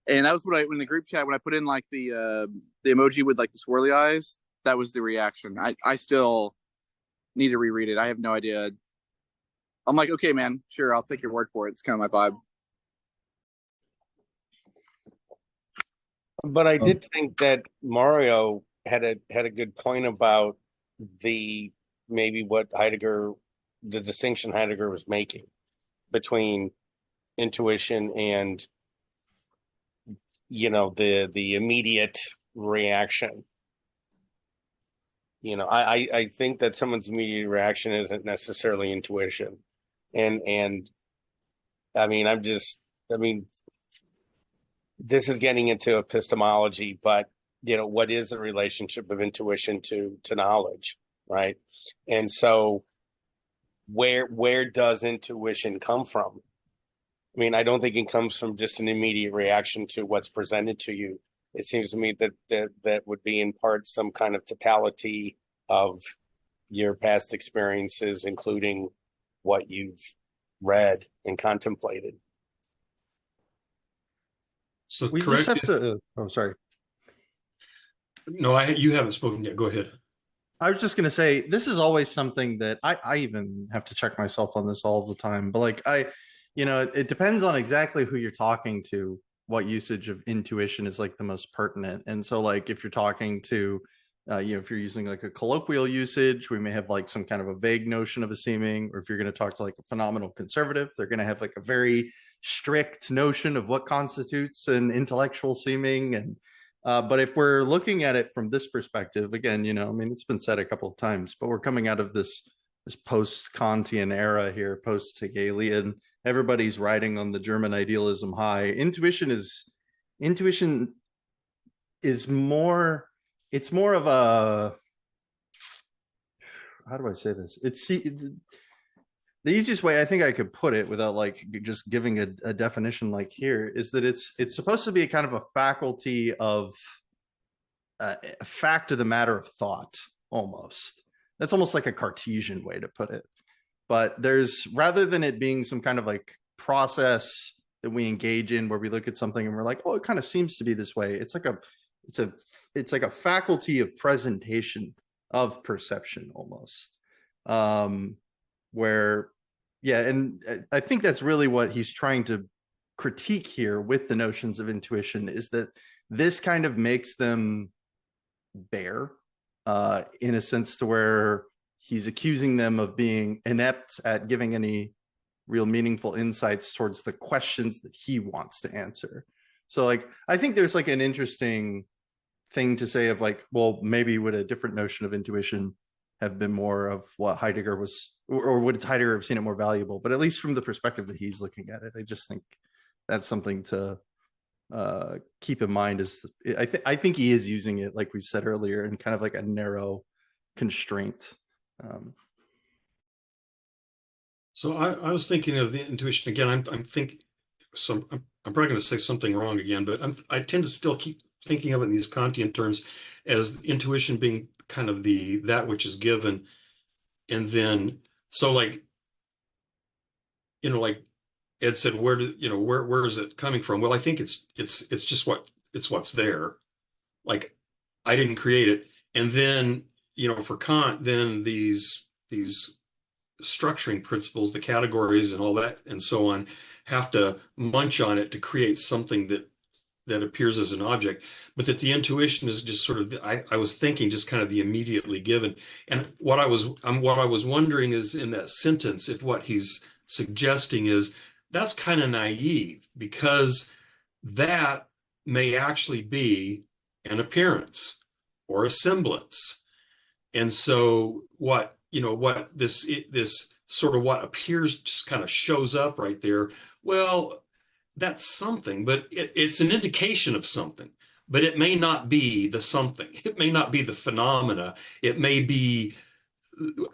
And that was what when the group chat, when I put in like the emoji with like the swirly eyes, that was the reaction. I still need to reread it. I have no idea. I'm like, okay, man, sure, I'll take your word for it. It's kind of my vibe. But I did think that Mario had a good point about the maybe what Heidegger, the distinction Heidegger was making between intuition and, you know, the immediate reaction. You know, I think that someone's immediate reaction isn't necessarily intuition. And I mean, this is getting into epistemology, but what is the relationship of intuition to knowledge, right? And so where does intuition come from? I mean, I don't think it comes from just an immediate reaction to what's presented to you. It seems to me that would be in part some kind of totality of your past experiences, including what you've read and contemplated. So We just correct. have to. Oh, sorry. No, you haven't spoken yet. Go ahead. I was just gonna say this is always something that I even have to check myself on this all the time. But like it depends on exactly who you're talking to, what usage of intuition is like the most pertinent. And so like if you're talking to if you're using like a colloquial usage, we may have like some kind of a vague notion of a seeming, or if you're going to talk to like a phenomenal conservative, they're going to have like a very strict notion of what constitutes an intellectual seeming. And but if we're looking at it from this perspective, again, I mean, it's been said a couple of times, but we're coming out of this post-Kantian era here, post-Hegelian. Everybody's riding on the German idealism high. Intuition is more. It's more of a. How do I say this? The easiest way I think I could put it without like just giving a definition like here is that it's supposed to be a kind of a faculty of a fact of the matter of thought almost. That's almost like a Cartesian way to put it. But there's, rather than it being some kind of like process that we engage in where we look at something and we're like, oh, it kind of seems to be this way. It's like a faculty of presentation of perception almost. Where, yeah, and I think that's really what he's trying to critique here with the notions of intuition, is that this kind of makes them bare, in a sense to where he's accusing them of being inept at giving any real meaningful insights towards the questions that he wants to answer. So like, I think there's like an interesting thing to say of like, well, maybe would a different notion of intuition have been more of what Heidegger was, or would Heidegger have seen it more valuable? But at least from the perspective that he's looking at it, I just think that's something to keep in mind. Is I think he is using it, like we said earlier, in kind of like a narrow constraint. So I was thinking of the intuition again. I'm probably going to say something wrong again, but I tend to still keep thinking of it in these Kantian terms as intuition being kind of that which is given, and then so like like Ed said, where is it coming from? Well, I think it's just what's there. Like I didn't create it, and then for Kant, then these structuring principles, the categories and all that and so on, have to munch on it to create something that appears as an object, but that the intuition is just sort of, I was thinking just kind of the immediately given. And what I was wondering is, in that sentence, if what he's suggesting is that's kind of naive, because that may actually be an appearance or a semblance. And so what this sort of what appears just kind of shows up right there. Well, that's something, but it's an indication of something, but it may not be the something. It may not be the phenomena. It may be,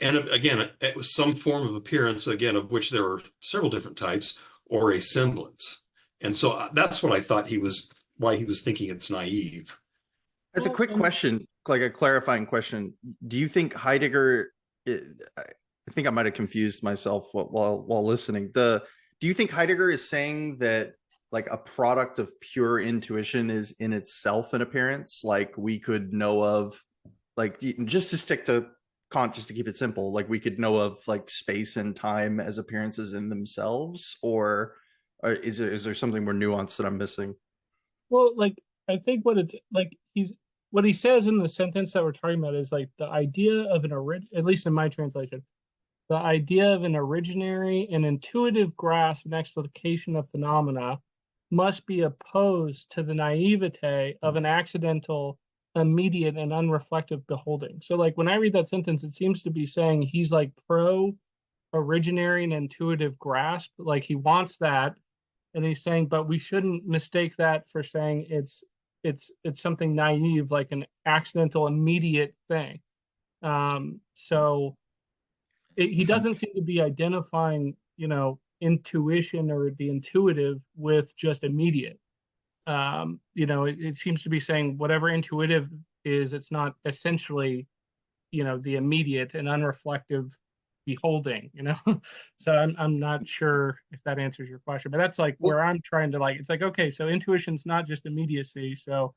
and again, it was some form of appearance, again, of which there are several different types, or a semblance. And so that's what I thought why he was thinking it's naive. As a quick question, like a clarifying question, do you think Heidegger, I think I might have confused myself while listening. Do you think Heidegger is saying that like a product of pure intuition is in itself an appearance? Like we could know of, like, just to stick to Kant, just to keep it simple, like we could know of like space and time as appearances in themselves, or is there something more nuanced that I'm missing? Well, like I think what he says in the sentence that we're talking about is like the idea of at least in my translation, the idea of an originary and intuitive grasp and explication of phenomena must be opposed to the naivete of an accidental, immediate, and unreflective beholding. So like when I read that sentence, it seems to be saying he's like pro originary and intuitive grasp, like he wants that. And he's saying, but we shouldn't mistake that for saying it's it's something naive, like an accidental immediate thing. So he doesn't seem to be identifying, intuition or the intuitive with just immediate. It seems to be saying whatever intuitive is, it's not essentially, the immediate and unreflective beholding, So I'm not sure if that answers your question, but that's like where I'm trying to it's like, okay, so intuition's not just immediacy. So,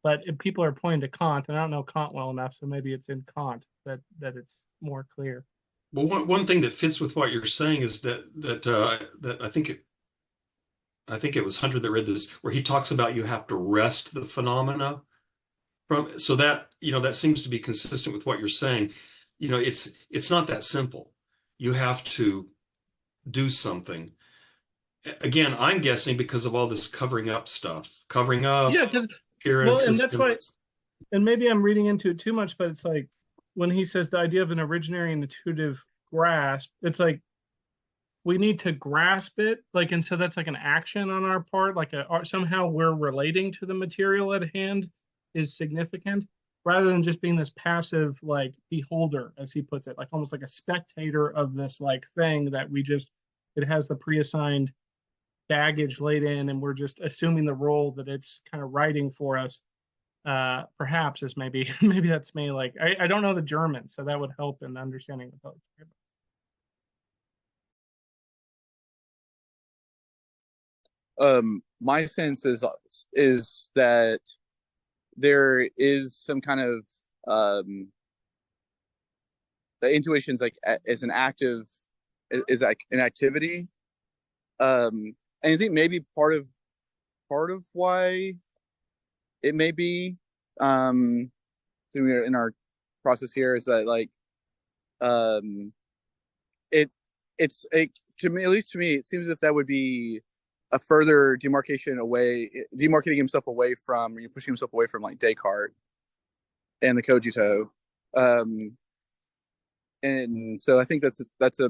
but if people are pointing to Kant, and I don't know Kant well enough, so maybe it's in Kant that it's more clear. Well, one thing that fits with what you're saying is that I think it was Hunter that read this, where he talks about you have to wrest the phenomena from, so that, that seems to be consistent with what you're saying. It's not that simple. You have to do something. Again, I'm guessing because of all this covering up stuff, covering up Yeah, because appearances. and that's why, and maybe I'm reading into it too much, but it's like when he says the idea of an originary and intuitive grasp, it's like we need to grasp it, and so that's like an action on our part, somehow we're relating to the material at hand is significant, rather than just being this passive beholder, as he puts it, almost like a spectator of this thing that it has the pre-assigned baggage laid in, and we're just assuming the role that it's kind of writing for us. Perhaps is maybe maybe that's me. I don't know the German, so that would help in understanding the poetry. My sense is that there is some kind of the intuition's is an active, is like an activity, and I think maybe part of why it may be so we're in our process here is that it's to me, at least to me, it seems as if that would be a further demarcating himself away from, or pushing himself away from Descartes and the cogito. And so I think that's a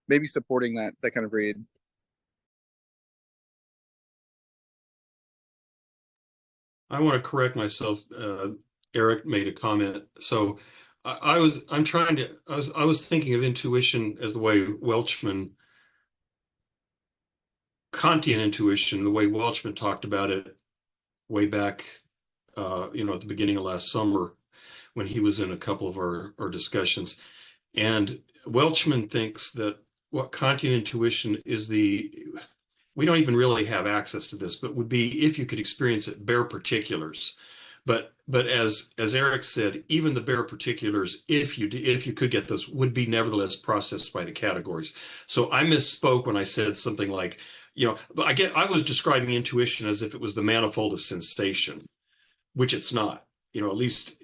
maybe supporting that kind of read. I want to correct myself. Eric made a comment. So I was thinking of intuition as the way Kantian intuition, the way Welchman talked about it way back, at the beginning of last summer when he was in a couple of our discussions. And Welchman thinks that what Kantian intuition is we don't even really have access to this, but would be, if you could experience it, bare particulars. But as Eric said, even the bare particulars, if you could get those, would be nevertheless processed by the categories. So I misspoke when I said something like, I was describing intuition as if it was the manifold of sensation, which it's not. At least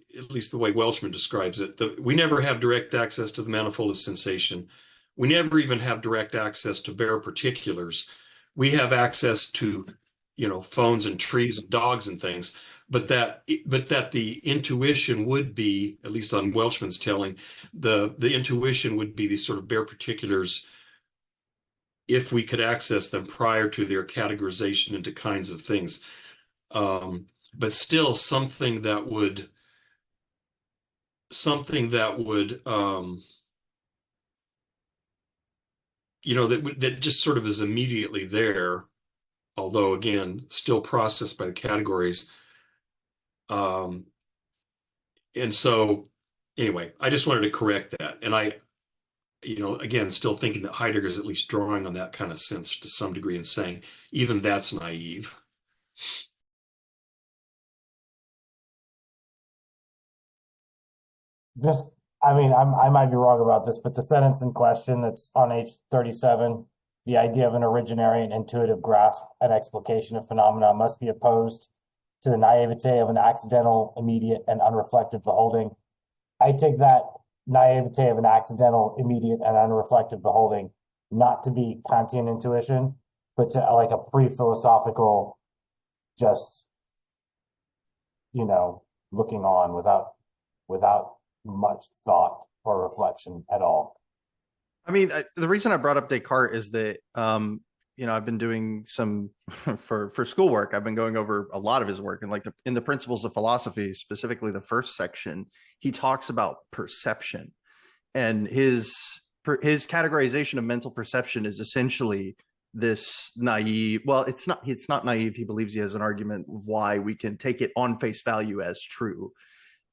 the way Welchman describes it. We never have direct access to the manifold of sensation. We never even have direct access to bare particulars. We have access to, phones and trees and dogs and things, but that the intuition would be, at least on Welchman's telling, the intuition would be these sort of bare particulars if we could access them prior to their categorization into kinds of things. But still something that would that just sort of is immediately there, although again still processed by the categories. And so anyway, I just wanted to correct that. And again, still thinking that Heidegger is at least drawing on that kind of sense to some degree and saying even that's naive. I might be wrong about this, but the sentence in question that's on H37, the idea of an originary and intuitive grasp and explication of phenomena must be opposed to the naivete of an accidental, immediate, and unreflective beholding. I take that naivete of an accidental, immediate, and unreflective beholding not to be Kantian intuition, but to a pre-philosophical, just, looking on without much thought or reflection at all. I mean, the reason I brought up Descartes is that I've been doing some for schoolwork. I've been going over a lot of his work, and like in the Principles of Philosophy, specifically the first section, he talks about perception, and his categorization of mental perception is essentially this naive. Well, it's not naive. He believes he has an argument of why we can take it on face value as true.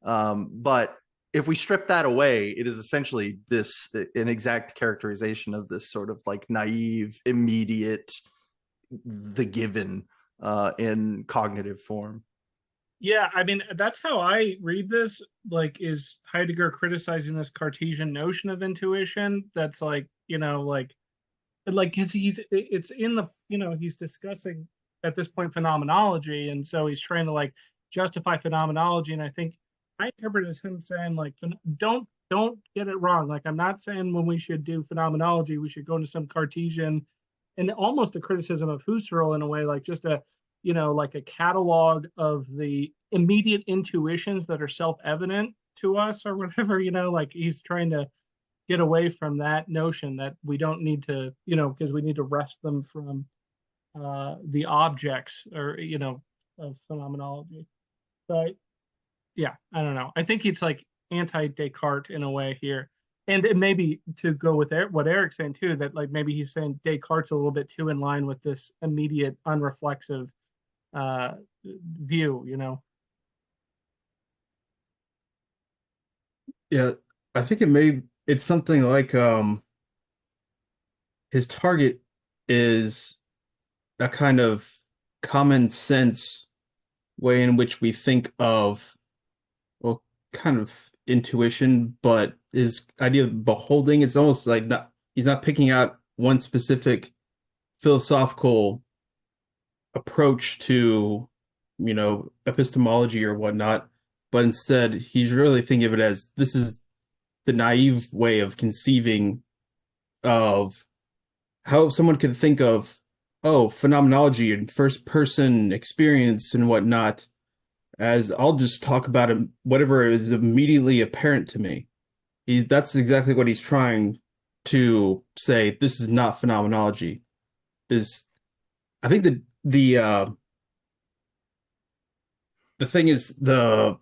But if we strip that away, it is essentially an exact characterization of this sort of like naive, immediate, the given in cognitive form. Yeah, I mean, that's how I read this. Like, is Heidegger criticizing this Cartesian notion of intuition? That's like, cause it's in the, he's discussing at this point phenomenology. And so he's trying to like justify phenomenology. And I think I interpret it as him saying like, don't get it wrong. Like, I'm not saying when we should do phenomenology, we should go into some Cartesian and almost a criticism of Husserl in a way, like just like a catalog of the immediate intuitions that are self-evident to us or whatever, like he's trying to get away from that notion that we don't need to, because we need to wrest them from the objects or, of phenomenology. But yeah, I don't know. I think it's like anti-Descartes in a way here. And it maybe to go with what Eric's saying too, that like maybe he's saying Descartes a little bit too in line with this immediate, unreflexive view, Yeah, I think it's something like his target is a kind of common sense way in which we think of, well, kind of intuition, but his idea of beholding, it's almost like he's not picking out one specific philosophical approach to, epistemology or whatnot, but instead he's really thinking of it as this is the naive way of conceiving of how someone could think of, oh, phenomenology and first person experience and whatnot, as I'll just talk about it, whatever is immediately apparent to me. That's exactly what he's trying to say. This is not phenomenology. Is I think that the thing is the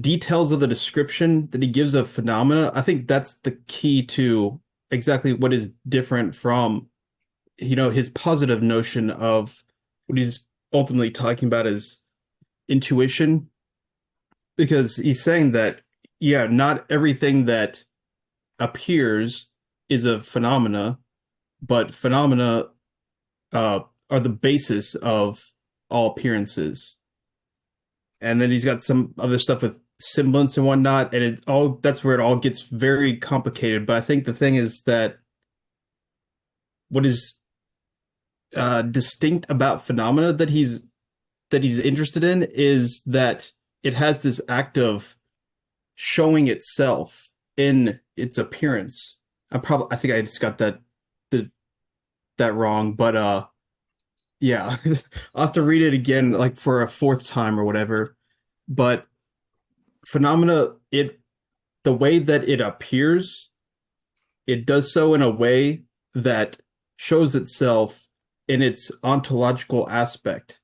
details of the description that he gives of phenomena, I think that's the key to exactly what is different from, his positive notion of what he's ultimately talking about as intuition, because he's saying that, yeah, not everything that appears is a phenomena, but phenomena are the basis of all appearances. And then he's got some other stuff with semblance and whatnot, and that's where it all gets very complicated. But I think the thing is that what is distinct about phenomena that he's interested in is that it has this act of showing itself in its appearance. I think I just got that wrong, but yeah, I'll have to read it again, like for a fourth time or whatever. But phenomena, the way that it appears, it does so in a way that shows itself in its ontological aspect,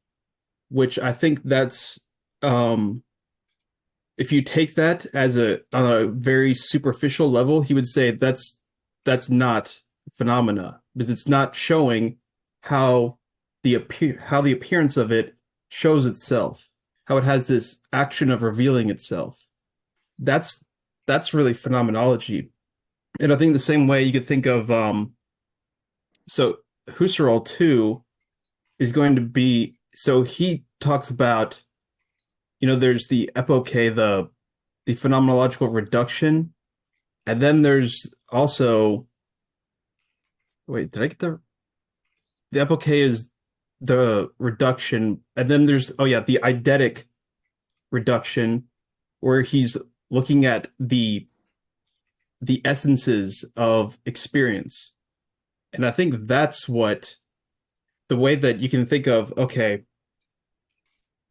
which I think that's if you take that as on a very superficial level, he would say that's not phenomena, because it's not showing how the appearance of it shows itself, how it has this action of revealing itself. That's really phenomenology. And I think the same way you could think of so Husserl too is going to be, so he talks about, there's the epoche, the phenomenological reduction, and then there's also, wait, did I get the epoche is the reduction, and then there's, oh yeah, the eidetic reduction, where he's looking at the essences of experience. And I think that's what the way that you can think of, okay,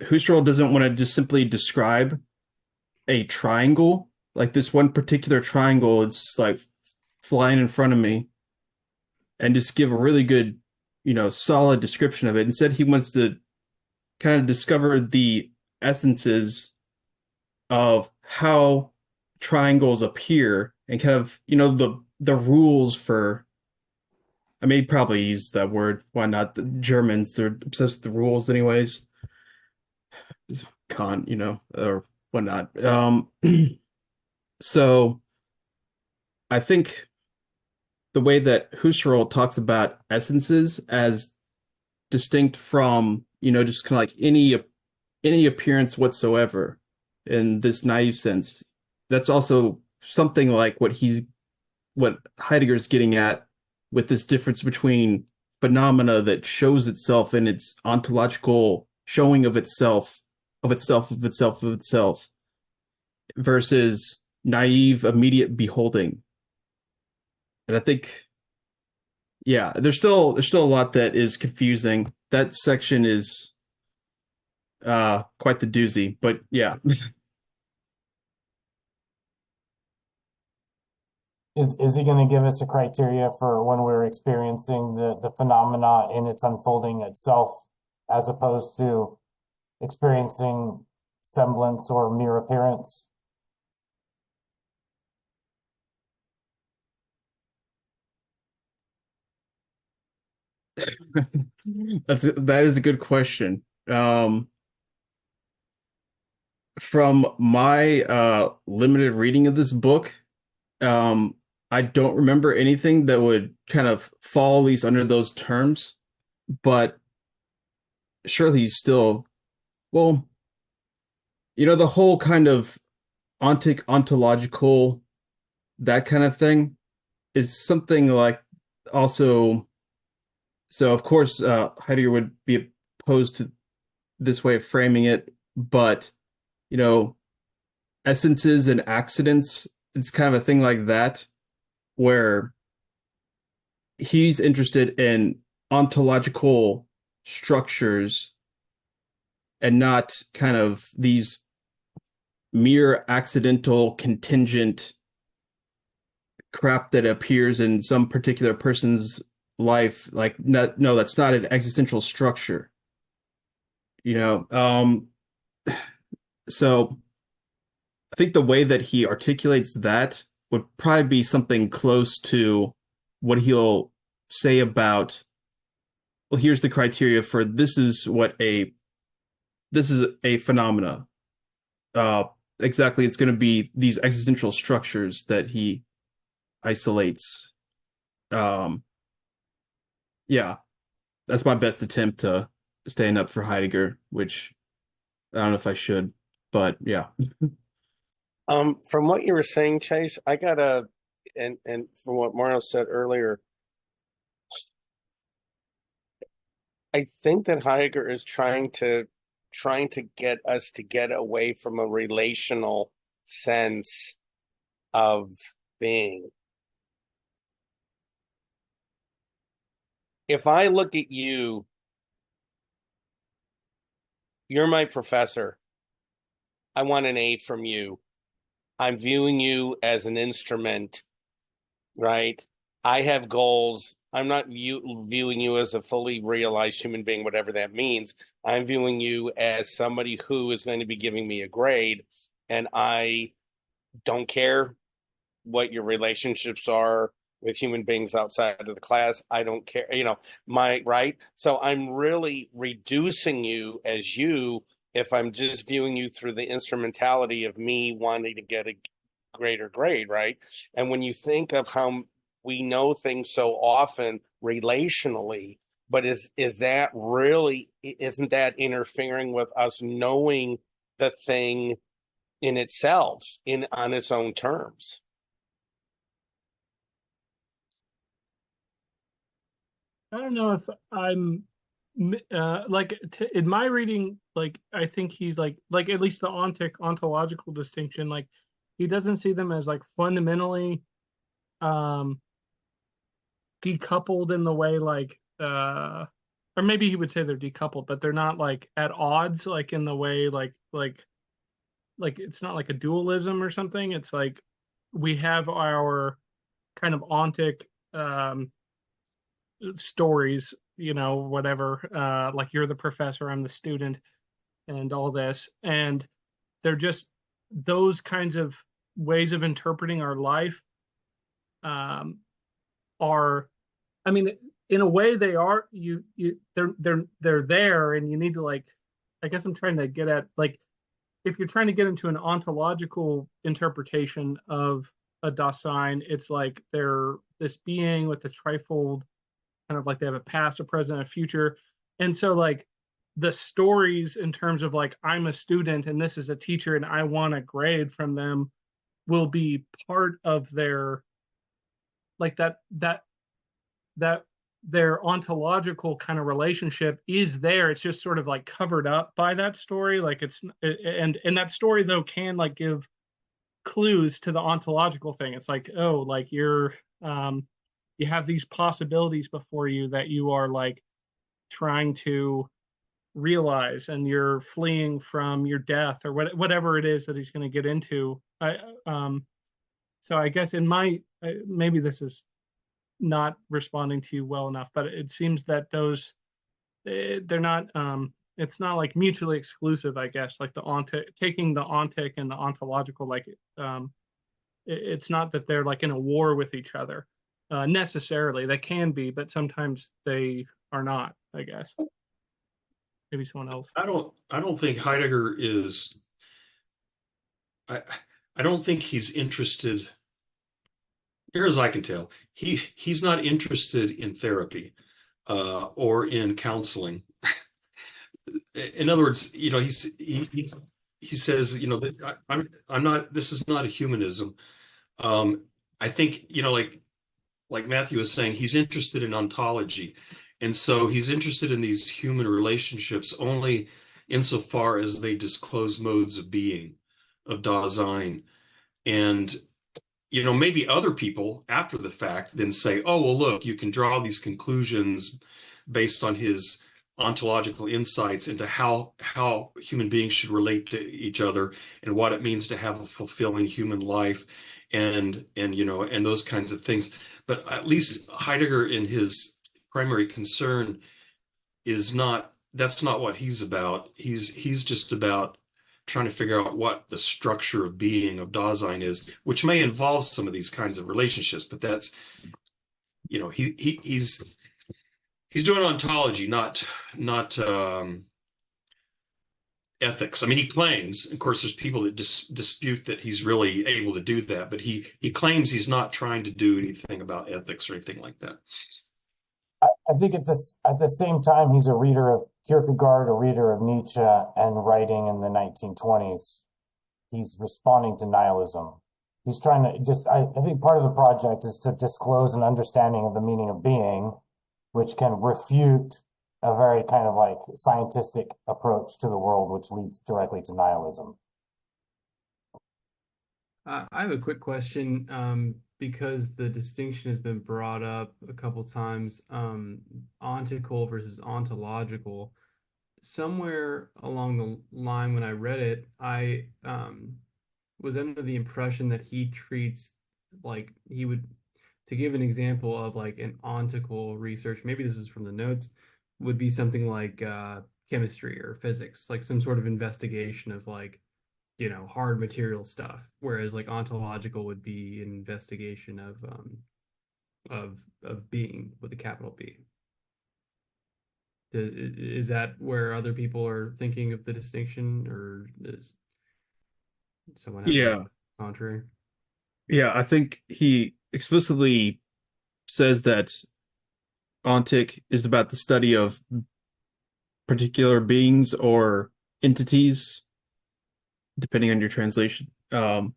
Husserl doesn't want to just simply describe a triangle, like this one particular triangle, it's just like flying in front of me. and just give a really good, solid description of it. Instead, he wants to kind of discover the essences of how triangles appear and kind of, the rules for. I may probably use that word. Why not? The Germans, they're obsessed with the rules anyways. Kant, or whatnot. So I think the way that Husserl talks about essences as distinct from, just kind of like any appearance whatsoever in this naive sense, that's also something like what Heidegger's getting at with this difference between phenomena that shows itself in its ontological showing of itself, versus naive, immediate beholding. And I think, yeah, there's still a lot that is confusing. That section is quite the doozy, but yeah. Is he going to give us a criteria for when we're experiencing the phenomena in its unfolding itself, as opposed to experiencing semblance or mere appearance? That is a good question. From my limited reading of this book, I don't remember anything that would kind of fall these under those terms, but surely he's still, well, the whole kind of ontological, that kind of thing is something like also. So of course, Heidegger would be opposed to this way of framing it, but you know, essences and accidents, it's kind of a thing like that, where he's interested in ontological structures and not kind of these mere accidental, contingent crap that appears in some particular person's life. Like, no, that's not an existential structure. So I think the way that he articulates that would probably be something close to what he'll say about, well, here's the criteria for this is a phenomena. Exactly, it's going to be these existential structures that he isolates. Um, yeah, that's my best attempt to stand up for Heidegger, which I don't know if I should, but yeah. From what you were saying, Chase, I gotta, and from what Mario said earlier, I think that Heidegger is trying to get us to get away from a relational sense of being. If I look at you, you're my professor. I want an A from you. I'm viewing you as an instrument, right? I have goals. I'm not viewing you as a fully realized human being, whatever that means. I'm viewing you as somebody who is going to be giving me a grade, and I don't care what your relationships are with human beings outside of the class. I don't care, right? So I'm really reducing you as you if I'm just viewing you through the instrumentality of me wanting to get a greater grade, right? And when you think of how we know things so often relationally, but is that really, isn't that interfering with us knowing the thing in itself, on its own terms? I don't know if I'm in my reading, like I think he's like at least the ontological distinction, like he doesn't see them as like fundamentally um decoupled in the way like or maybe he would say they're decoupled, but they're not like at odds, like in the way like it's not like a dualism or something. It's like we have our kind of ontic stories, whatever, like you're the professor, I'm the student, and all this. And they're just those kinds of ways of interpreting our life um, are, I mean, in a way they are, they're there, and you need to, like, I guess I'm trying to get at, like, if you're trying to get into an ontological interpretation of a Dasein, it's like they're this being with this trifold, kind of like they have a past, a present, a future. And so, like, the stories in terms of, like, I'm a student and this is a teacher and I want a grade from them, will be part of their, like, that their ontological kind of relationship is there. It's just sort of like covered up by that story. Like, and that story though can, like, give clues to the ontological thing. It's like, oh, like, you have these possibilities before you that you are, like, trying to realize, and you're fleeing from your death, or whatever it is that he's going to get into. So I guess in my, maybe this is not responding to you well enough, but it seems that those, they're not, it's not like mutually exclusive, I guess, like taking the ontic and the ontological, like, it's not that they're, like, in a war with each other necessarily. They can be, but sometimes they are not, I guess. Maybe someone else. I don't think Heidegger is, I don't think he's interested, here as I can tell, he's not interested in therapy or in counseling. In other words, he says, that I'm not, this is not a humanism. I think, like Matthew was saying, he's interested in ontology. And so he's interested in these human relationships only insofar as they disclose modes of being, of Dasein. And, maybe other people after the fact then say, oh, well, look, you can draw these conclusions based on his ontological insights into how human beings should relate to each other and what it means to have a fulfilling human life, and those kinds of things. But at least Heidegger, in his primary concern, that's not what he's about. He's just about trying to figure out what the structure of being, of Dasein, is, which may involve some of these kinds of relationships, but that's, he's doing ontology, not ethics. I mean, he claims, of course, there's people that dispute that he's really able to do that, but he claims he's not trying to do anything about ethics or anything like that. I think at the same time, he's a reader of Kierkegaard, a reader of Nietzsche, and writing in the 1920s. He's responding to nihilism. He's trying to I think part of the project is to disclose an understanding of the meaning of being, which can refute a very kind of, like, scientific approach to the world, which leads directly to nihilism. I have a quick question, because the distinction has been brought up a couple times, ontical versus ontological. Somewhere along the line when I read it, I was under the impression that he treats, like, he would, to give an example of, like, an ontical research, maybe this is from the notes, would be something like chemistry or physics, like some sort of investigation of, like, hard material stuff, whereas, like, ontological would be an investigation of being with a capital B. Is that where other people are thinking of the distinction, or is someone have Yeah. contrary? Yeah, I think he explicitly says that ontic is about the study of particular beings or entities, depending on your translation. How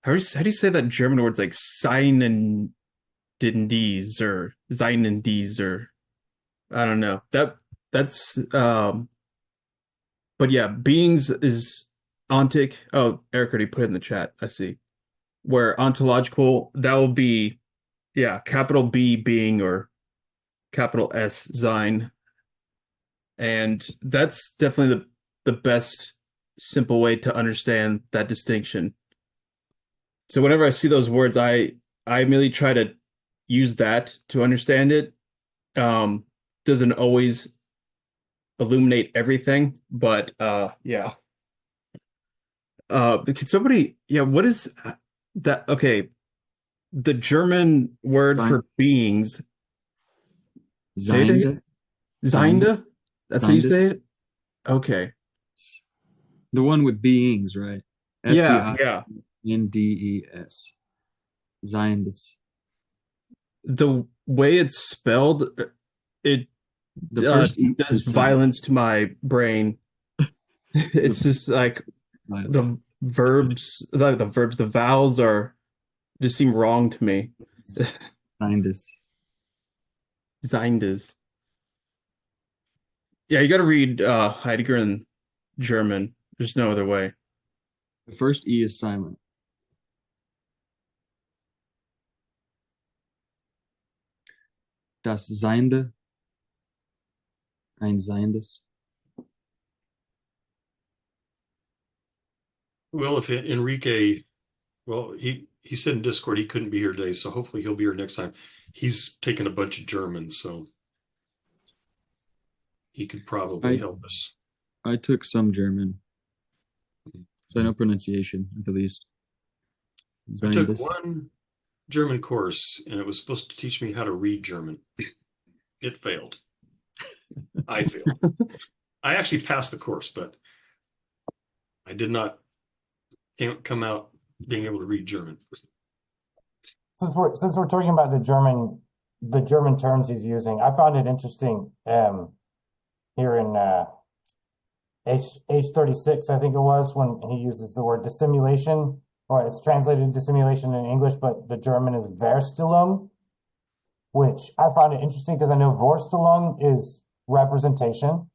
do you say that German words, like sein and dies or sein and dies, or I don't know. That's but yeah, beings is ontic. Oh, Eric already put it in the chat. I see. Where ontological, that will be, yeah, capital B being or capital S sein. And that's definitely the best simple way to understand that distinction. So whenever I see those words, I immediately try to use that to understand it. Doesn't always illuminate everything, but yeah. Could somebody, yeah, what is that? Okay, the German word Sein, for beings, say it again. Seinde, Seinde, Seinde? That's how you Seindes. say it? Okay. The one with beings, right? Yeah, yeah. Seindes. Seindes. The way it's spelled, it The first E does is silent. violence to my brain. It's just like Silent. the verbs, the vowels are just seem wrong to me. Seindes. Seindes. Yeah, you got to read Heidegger in German. There's no other way. The first E is silent. Das Seinde. Ein Seindes. Well, if Enrique, well, he said in Discord he couldn't be here today, so hopefully he'll be here next time. He's taken a bunch of German, so he could probably help us. I took some German, so I know pronunciation at least. I took Seindes. one German course, and it was supposed to teach me how to read German. It failed. I failed. I actually passed the course, but I did not come out being able to read German. Since we're talking about the German terms he's using, I found it interesting here in age 36, I think it was, when he uses the word dissimulation, or it's translated dissimulation in English, but the German is Verstellung, which I found it interesting because I know Vorstellung is representation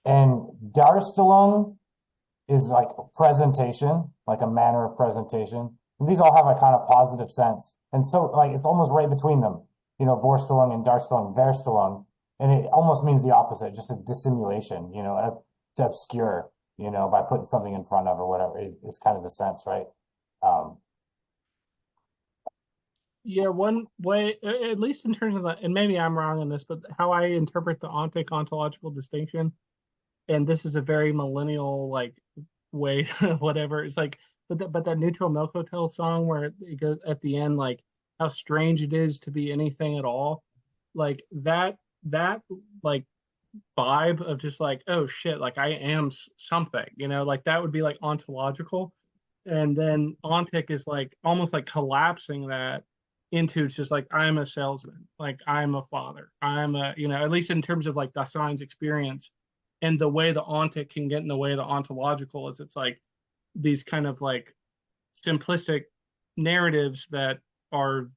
and Darstellung is like presentation, like a manner of presentation. And these all have a kind of positive sense. And so like it's almost right between them, Vorstellung and Darstellung, Verstellung. And it almost means the opposite, just a dissimulation, to obscure, by putting something in front of or whatever. It's kind of the sense, right? Yeah, one way, at least in terms of the, and maybe I'm wrong on this, but how I interpret the ontic ontological distinction, and this is a very millennial like way, whatever. It's like, but that Neutral Milk Hotel song where it goes at the end, like how strange it is to be anything at all, like that like vibe of just like, oh shit, like I am something, like that would be like ontological. And then ontic is like almost like collapsing that into just like I'm a salesman, like I'm a father, I'm a, at least in terms of like Daseins experience. And the way the ontic can get in the way of the ontological is it's like these kind of like simplistic narratives that are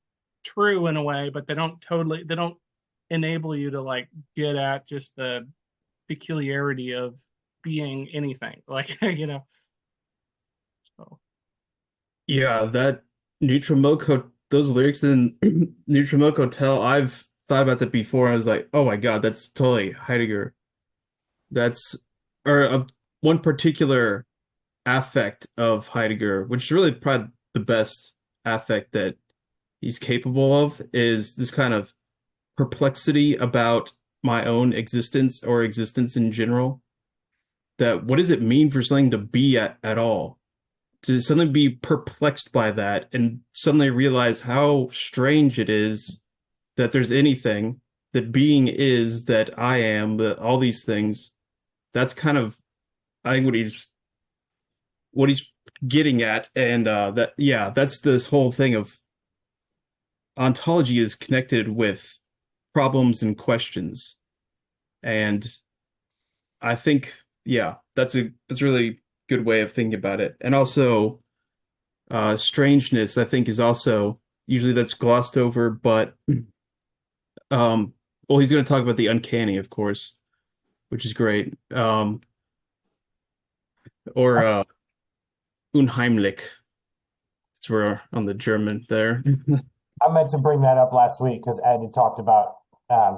true in a way, but they don't enable you to like get at just the peculiarity of being anything, like so Yeah, that Neutral Milk those lyrics in Neutral Milk Hotel, I've thought about that before. And I was like, oh my God, that's totally Heidegger. That's or one particular affect of Heidegger, which is really probably the best affect that he's capable of, is this kind of perplexity about my own existence or existence in general. That what does it mean for something to be at all? To suddenly be perplexed by that and suddenly realize how strange it is that there's anything, that being is, that I am, that all these things. That's kind of, I think, what he's getting at. And that's this whole thing of ontology is connected with problems and questions. And I think, that's a really good way of thinking about it. And also strangeness, I think, is also usually that's glossed over, but well, he's going to talk about the uncanny, of course, which is great. Or unheimlich. It's where on the German there. I meant to bring that up last week because Ed had talked about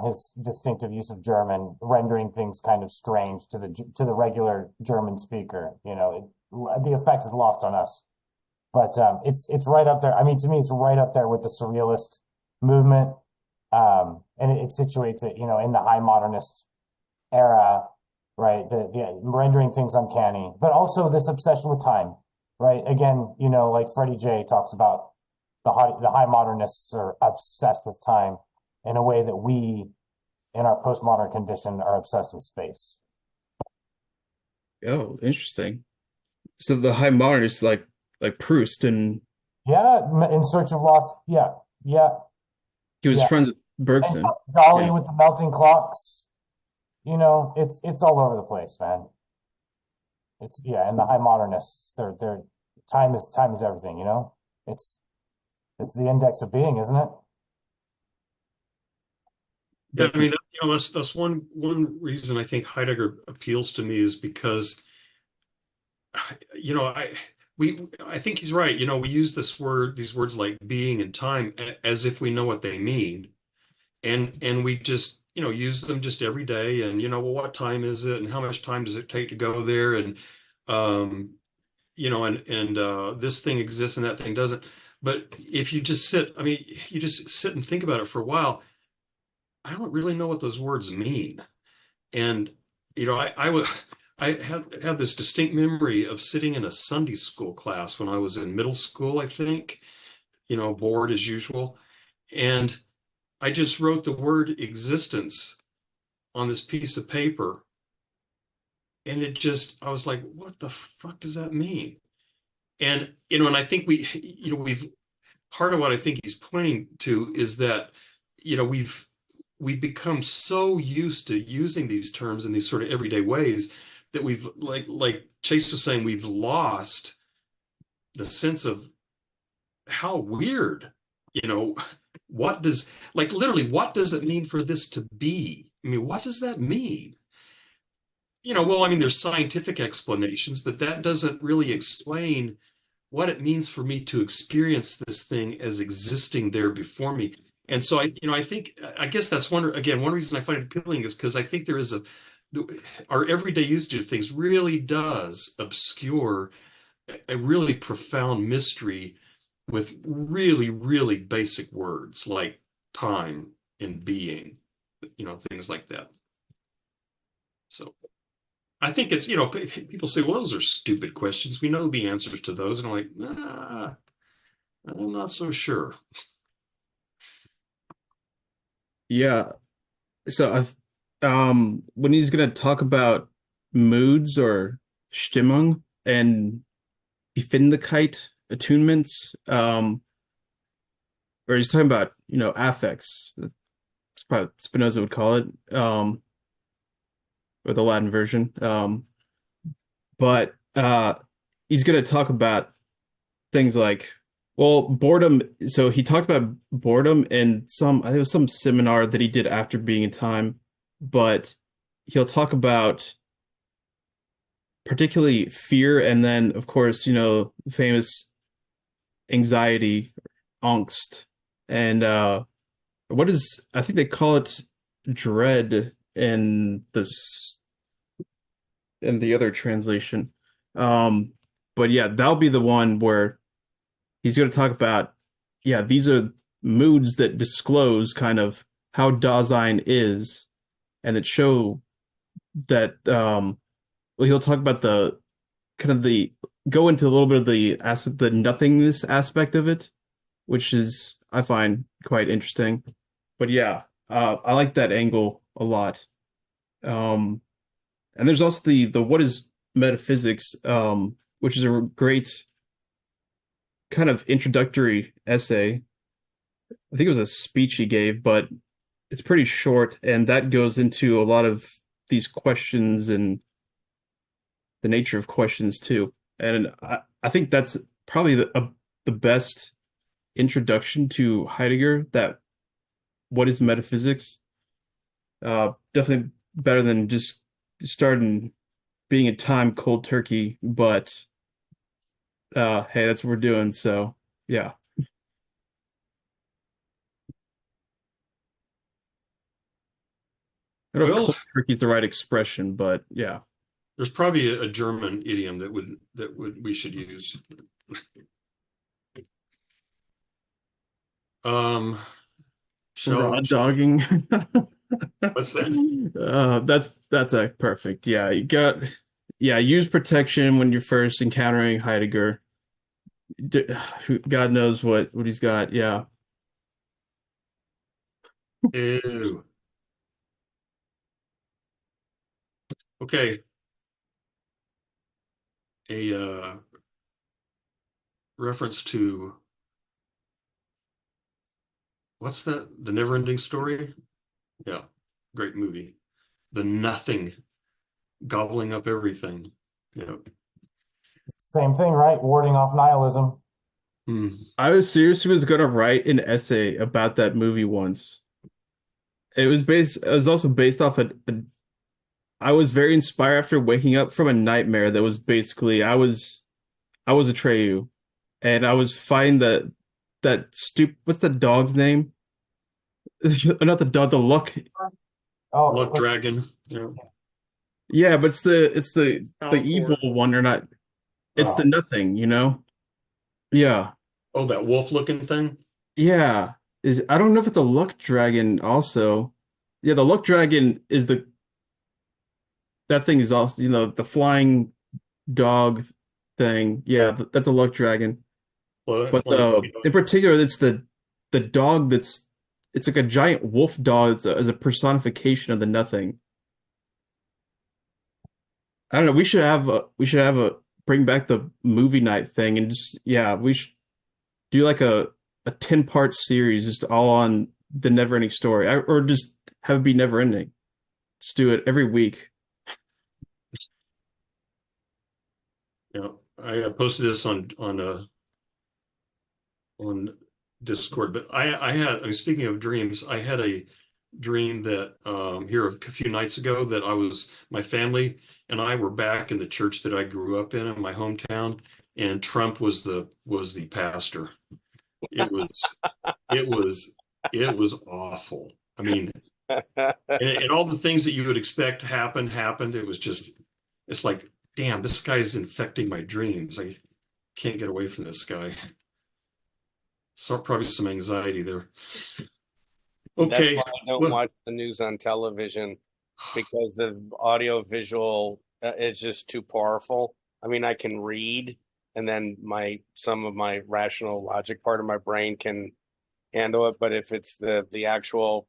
his distinctive use of German, rendering things kind of strange to the regular German speaker. The effect is lost on us, but it's right up there. I mean, to me, it's right up there with the surrealist movement. And it situates it, in the high modernist era, right? The rendering things uncanny, but also this obsession with time, right? Again, like Freddie J talks about the high modernists are obsessed with time in a way that we, in our postmodern condition, are obsessed with space. Oh, interesting. So the high modern is like Proust, and Yeah, In Search of Lost. Yeah, yeah, he was yeah. friends with And Bergson. Dolly Yeah. with the melting clocks. It's all over the place, man. And the high modernists, they're time is everything, It's it's the index of being, isn't it? Yeah, I mean, that's one reason I think Heidegger appeals to me is because, you know, I think he's right. We use these words like being and time as if we know what they mean, and we just use them just every day. And well, what time is it, and how much time does it take to go there, and um, this thing exists and that thing doesn't. But if you just sit, I mean, you just sit and think about it for a while. I don't really know what those words mean. And I had this distinct memory of sitting in a Sunday school class when I was in middle school, I think, bored as usual. And I just wrote the word existence on this piece of paper. And I was like, what the fuck does that mean? And I think part of what I think he's pointing to is that, we've become so used to using these terms in these sort of everyday ways that we've like Chase was saying, we've lost the sense of how weird, you know, literally what does it mean for this to be? I mean, what does that mean? Well, I mean, there's scientific explanations, but that doesn't really explain what it means for me to experience this thing as existing there before me. And so I guess that's one reason I find it appealing is because I think our everyday usage of things really does obscure a really profound mystery with really, really basic words like time and being, things like that. So I think it's, people say, well, those are stupid questions. We know the answers to those. And I'm like, nah, I'm not so sure. Yeah. So when he's gonna talk about moods or Stimmung and Befindlichkeit attunements, or he's talking about, affects. It's probably Spinoza would call it, or the Latin version. But he's gonna talk about things like, well, boredom. So he talked about boredom in I think it was some seminar that he did after being in time, but he'll talk about particularly fear, and then of course, famous anxiety, angst, and I think they call it dread in the other translation. But yeah, that'll be the one where he's going to talk about, yeah, these are moods that disclose kind of how Dasein is, and that show that, well, he'll talk about go into a little bit of the nothingness aspect of it, which is, I find quite interesting. But yeah, I like that angle a lot. And there's also the what is metaphysics, which is a great kind of introductory essay. I think it was a speech he gave, but it's pretty short, and that goes into a lot of these questions and the nature of questions too. And I think that's probably the best introduction to Heidegger, that what is metaphysics. Definitely better than just starting being a time cold turkey, but hey, that's what we're doing, so yeah. I don't know if Well, cold turkey is the right expression, but yeah. there's probably a German idiom we should use. Um, Shall, dogging. what's that? That's a perfect. Yeah, you got use protection when you're first encountering Heidegger. God knows what he's got. Yeah. Ew. Okay. A reference to what's that? The Never-Ending Story? Yeah. Great movie. The Nothing gobbling up everything. Yeah. Same thing, right? Warding off nihilism. Hmm. I was seriously was gonna write an essay about that movie once. It was also based off I was very inspired after waking up from a nightmare that was basically I was Atreyu and I was fighting that stupid what's the dog's name? Not the dog, the luck. Luck Oh, Dragon. Yeah. Yeah, but it's the evil Alcor. one or not. It's the Oh. nothing, you know? Yeah. Oh, that wolf looking thing? Yeah. I don't know if it's a luck dragon also. Yeah, the luck dragon is that thing is also, the flying dog thing. Yeah, that's a luck dragon. But Flying in particular, it's the dog it's like a giant wolf dog that's as a personification of the nothing. I don't know. We should have a bring back the movie night thing and just yeah, we should do like a 10-part series just all on the never ending story. Or just have it be never ending. Just do it every week. Yeah. I posted this on Discord, but I mean, speaking of dreams, I had a dream that here a few nights ago that my family and I were back in the church that I grew up in my hometown, and Trump was the pastor. It was it was it was awful. I mean, and all the things that you would expect happened. It's like, damn, this guy's infecting my dreams. I can't get away from this guy. So probably some anxiety there. That's Okay. why I don't Well, watch the news on television because the audio visual is just too powerful. I mean, I can read, and then some of my rational logic part of my brain can handle it, but if it's the actual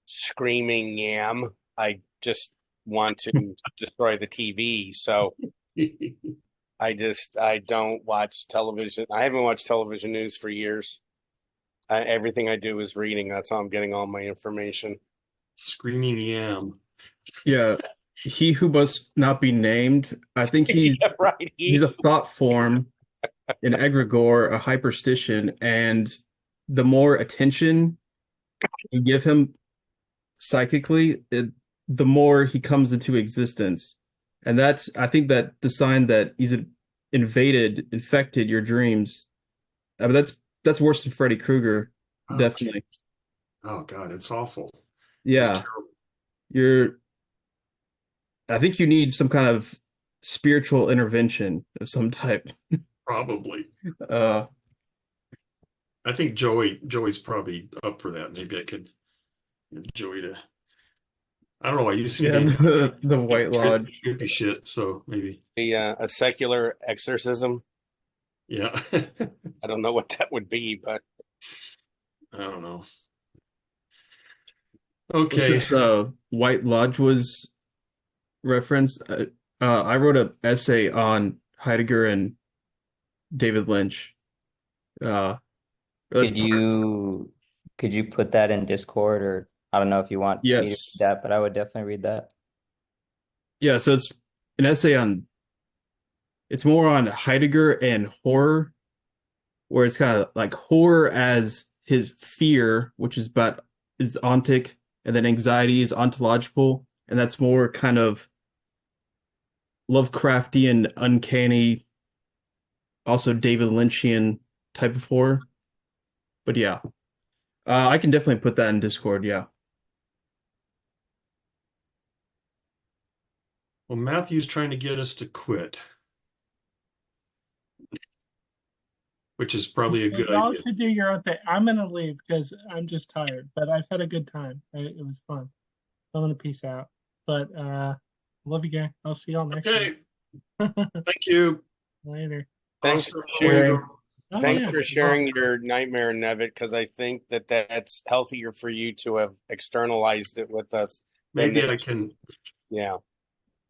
screaming yam, I just want to destroy the TV. So I don't watch television. I haven't watched television news for years. Everything I do is reading. That's how I'm getting all my information. screaming yam. Yeah. He who must not be named. I think Yeah, right. he's a thought form, an egregore, a hyperstition, and the more attention you give him psychically, the more he comes into existence. And I think that the sign that he's infected your dreams. I mean, that's worse than Freddy Krueger, Oh, definitely. oh God, it's awful. It's Yeah, terrible. I think you need some kind of spiritual intervention of some type. Probably. Uh, I think Joey's probably up for that. Maybe I could get Joey to. I don't know. I used to yeah, be the White Lodge. trippy shit, so maybe. A secular exorcism. Yeah. I don't know what that would be, but I don't know. What's Okay. this White Lodge was referenced? I wrote an essay on Heidegger and David Lynch. That's Could you put that in Discord, or I don't know if you want me to read yes. that, but I would definitely read that. Yeah, so it's an essay on it's more on Heidegger and horror, where it's kind of like horror as his fear, which is about is ontic, and then anxiety is ontological, and that's more kind of Lovecraftian, uncanny, also David Lynchian type of horror. But yeah, I can definitely put that in Discord. Yeah. Well, Matthew's trying to get us to quit. which is probably a good Y'all idea. should do your own thing. I'm gonna leave because I'm just tired, but I've had a good time. It was fun. I'm gonna peace out. But love you guys. I'll see y'all next Okay, time. thank you. Later. Thanks Oscar, for how are you? sharing. Oh, Thanks yeah. for sharing Oscar. your nightmare, Nevitt, because I think that that's healthier for you to have externalized it with us. than Maybe that- I can Yeah,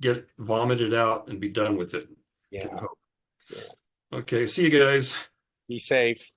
get vomited out and be done with it. yeah. Can hope. Yeah. Okay, see you guys. Be safe.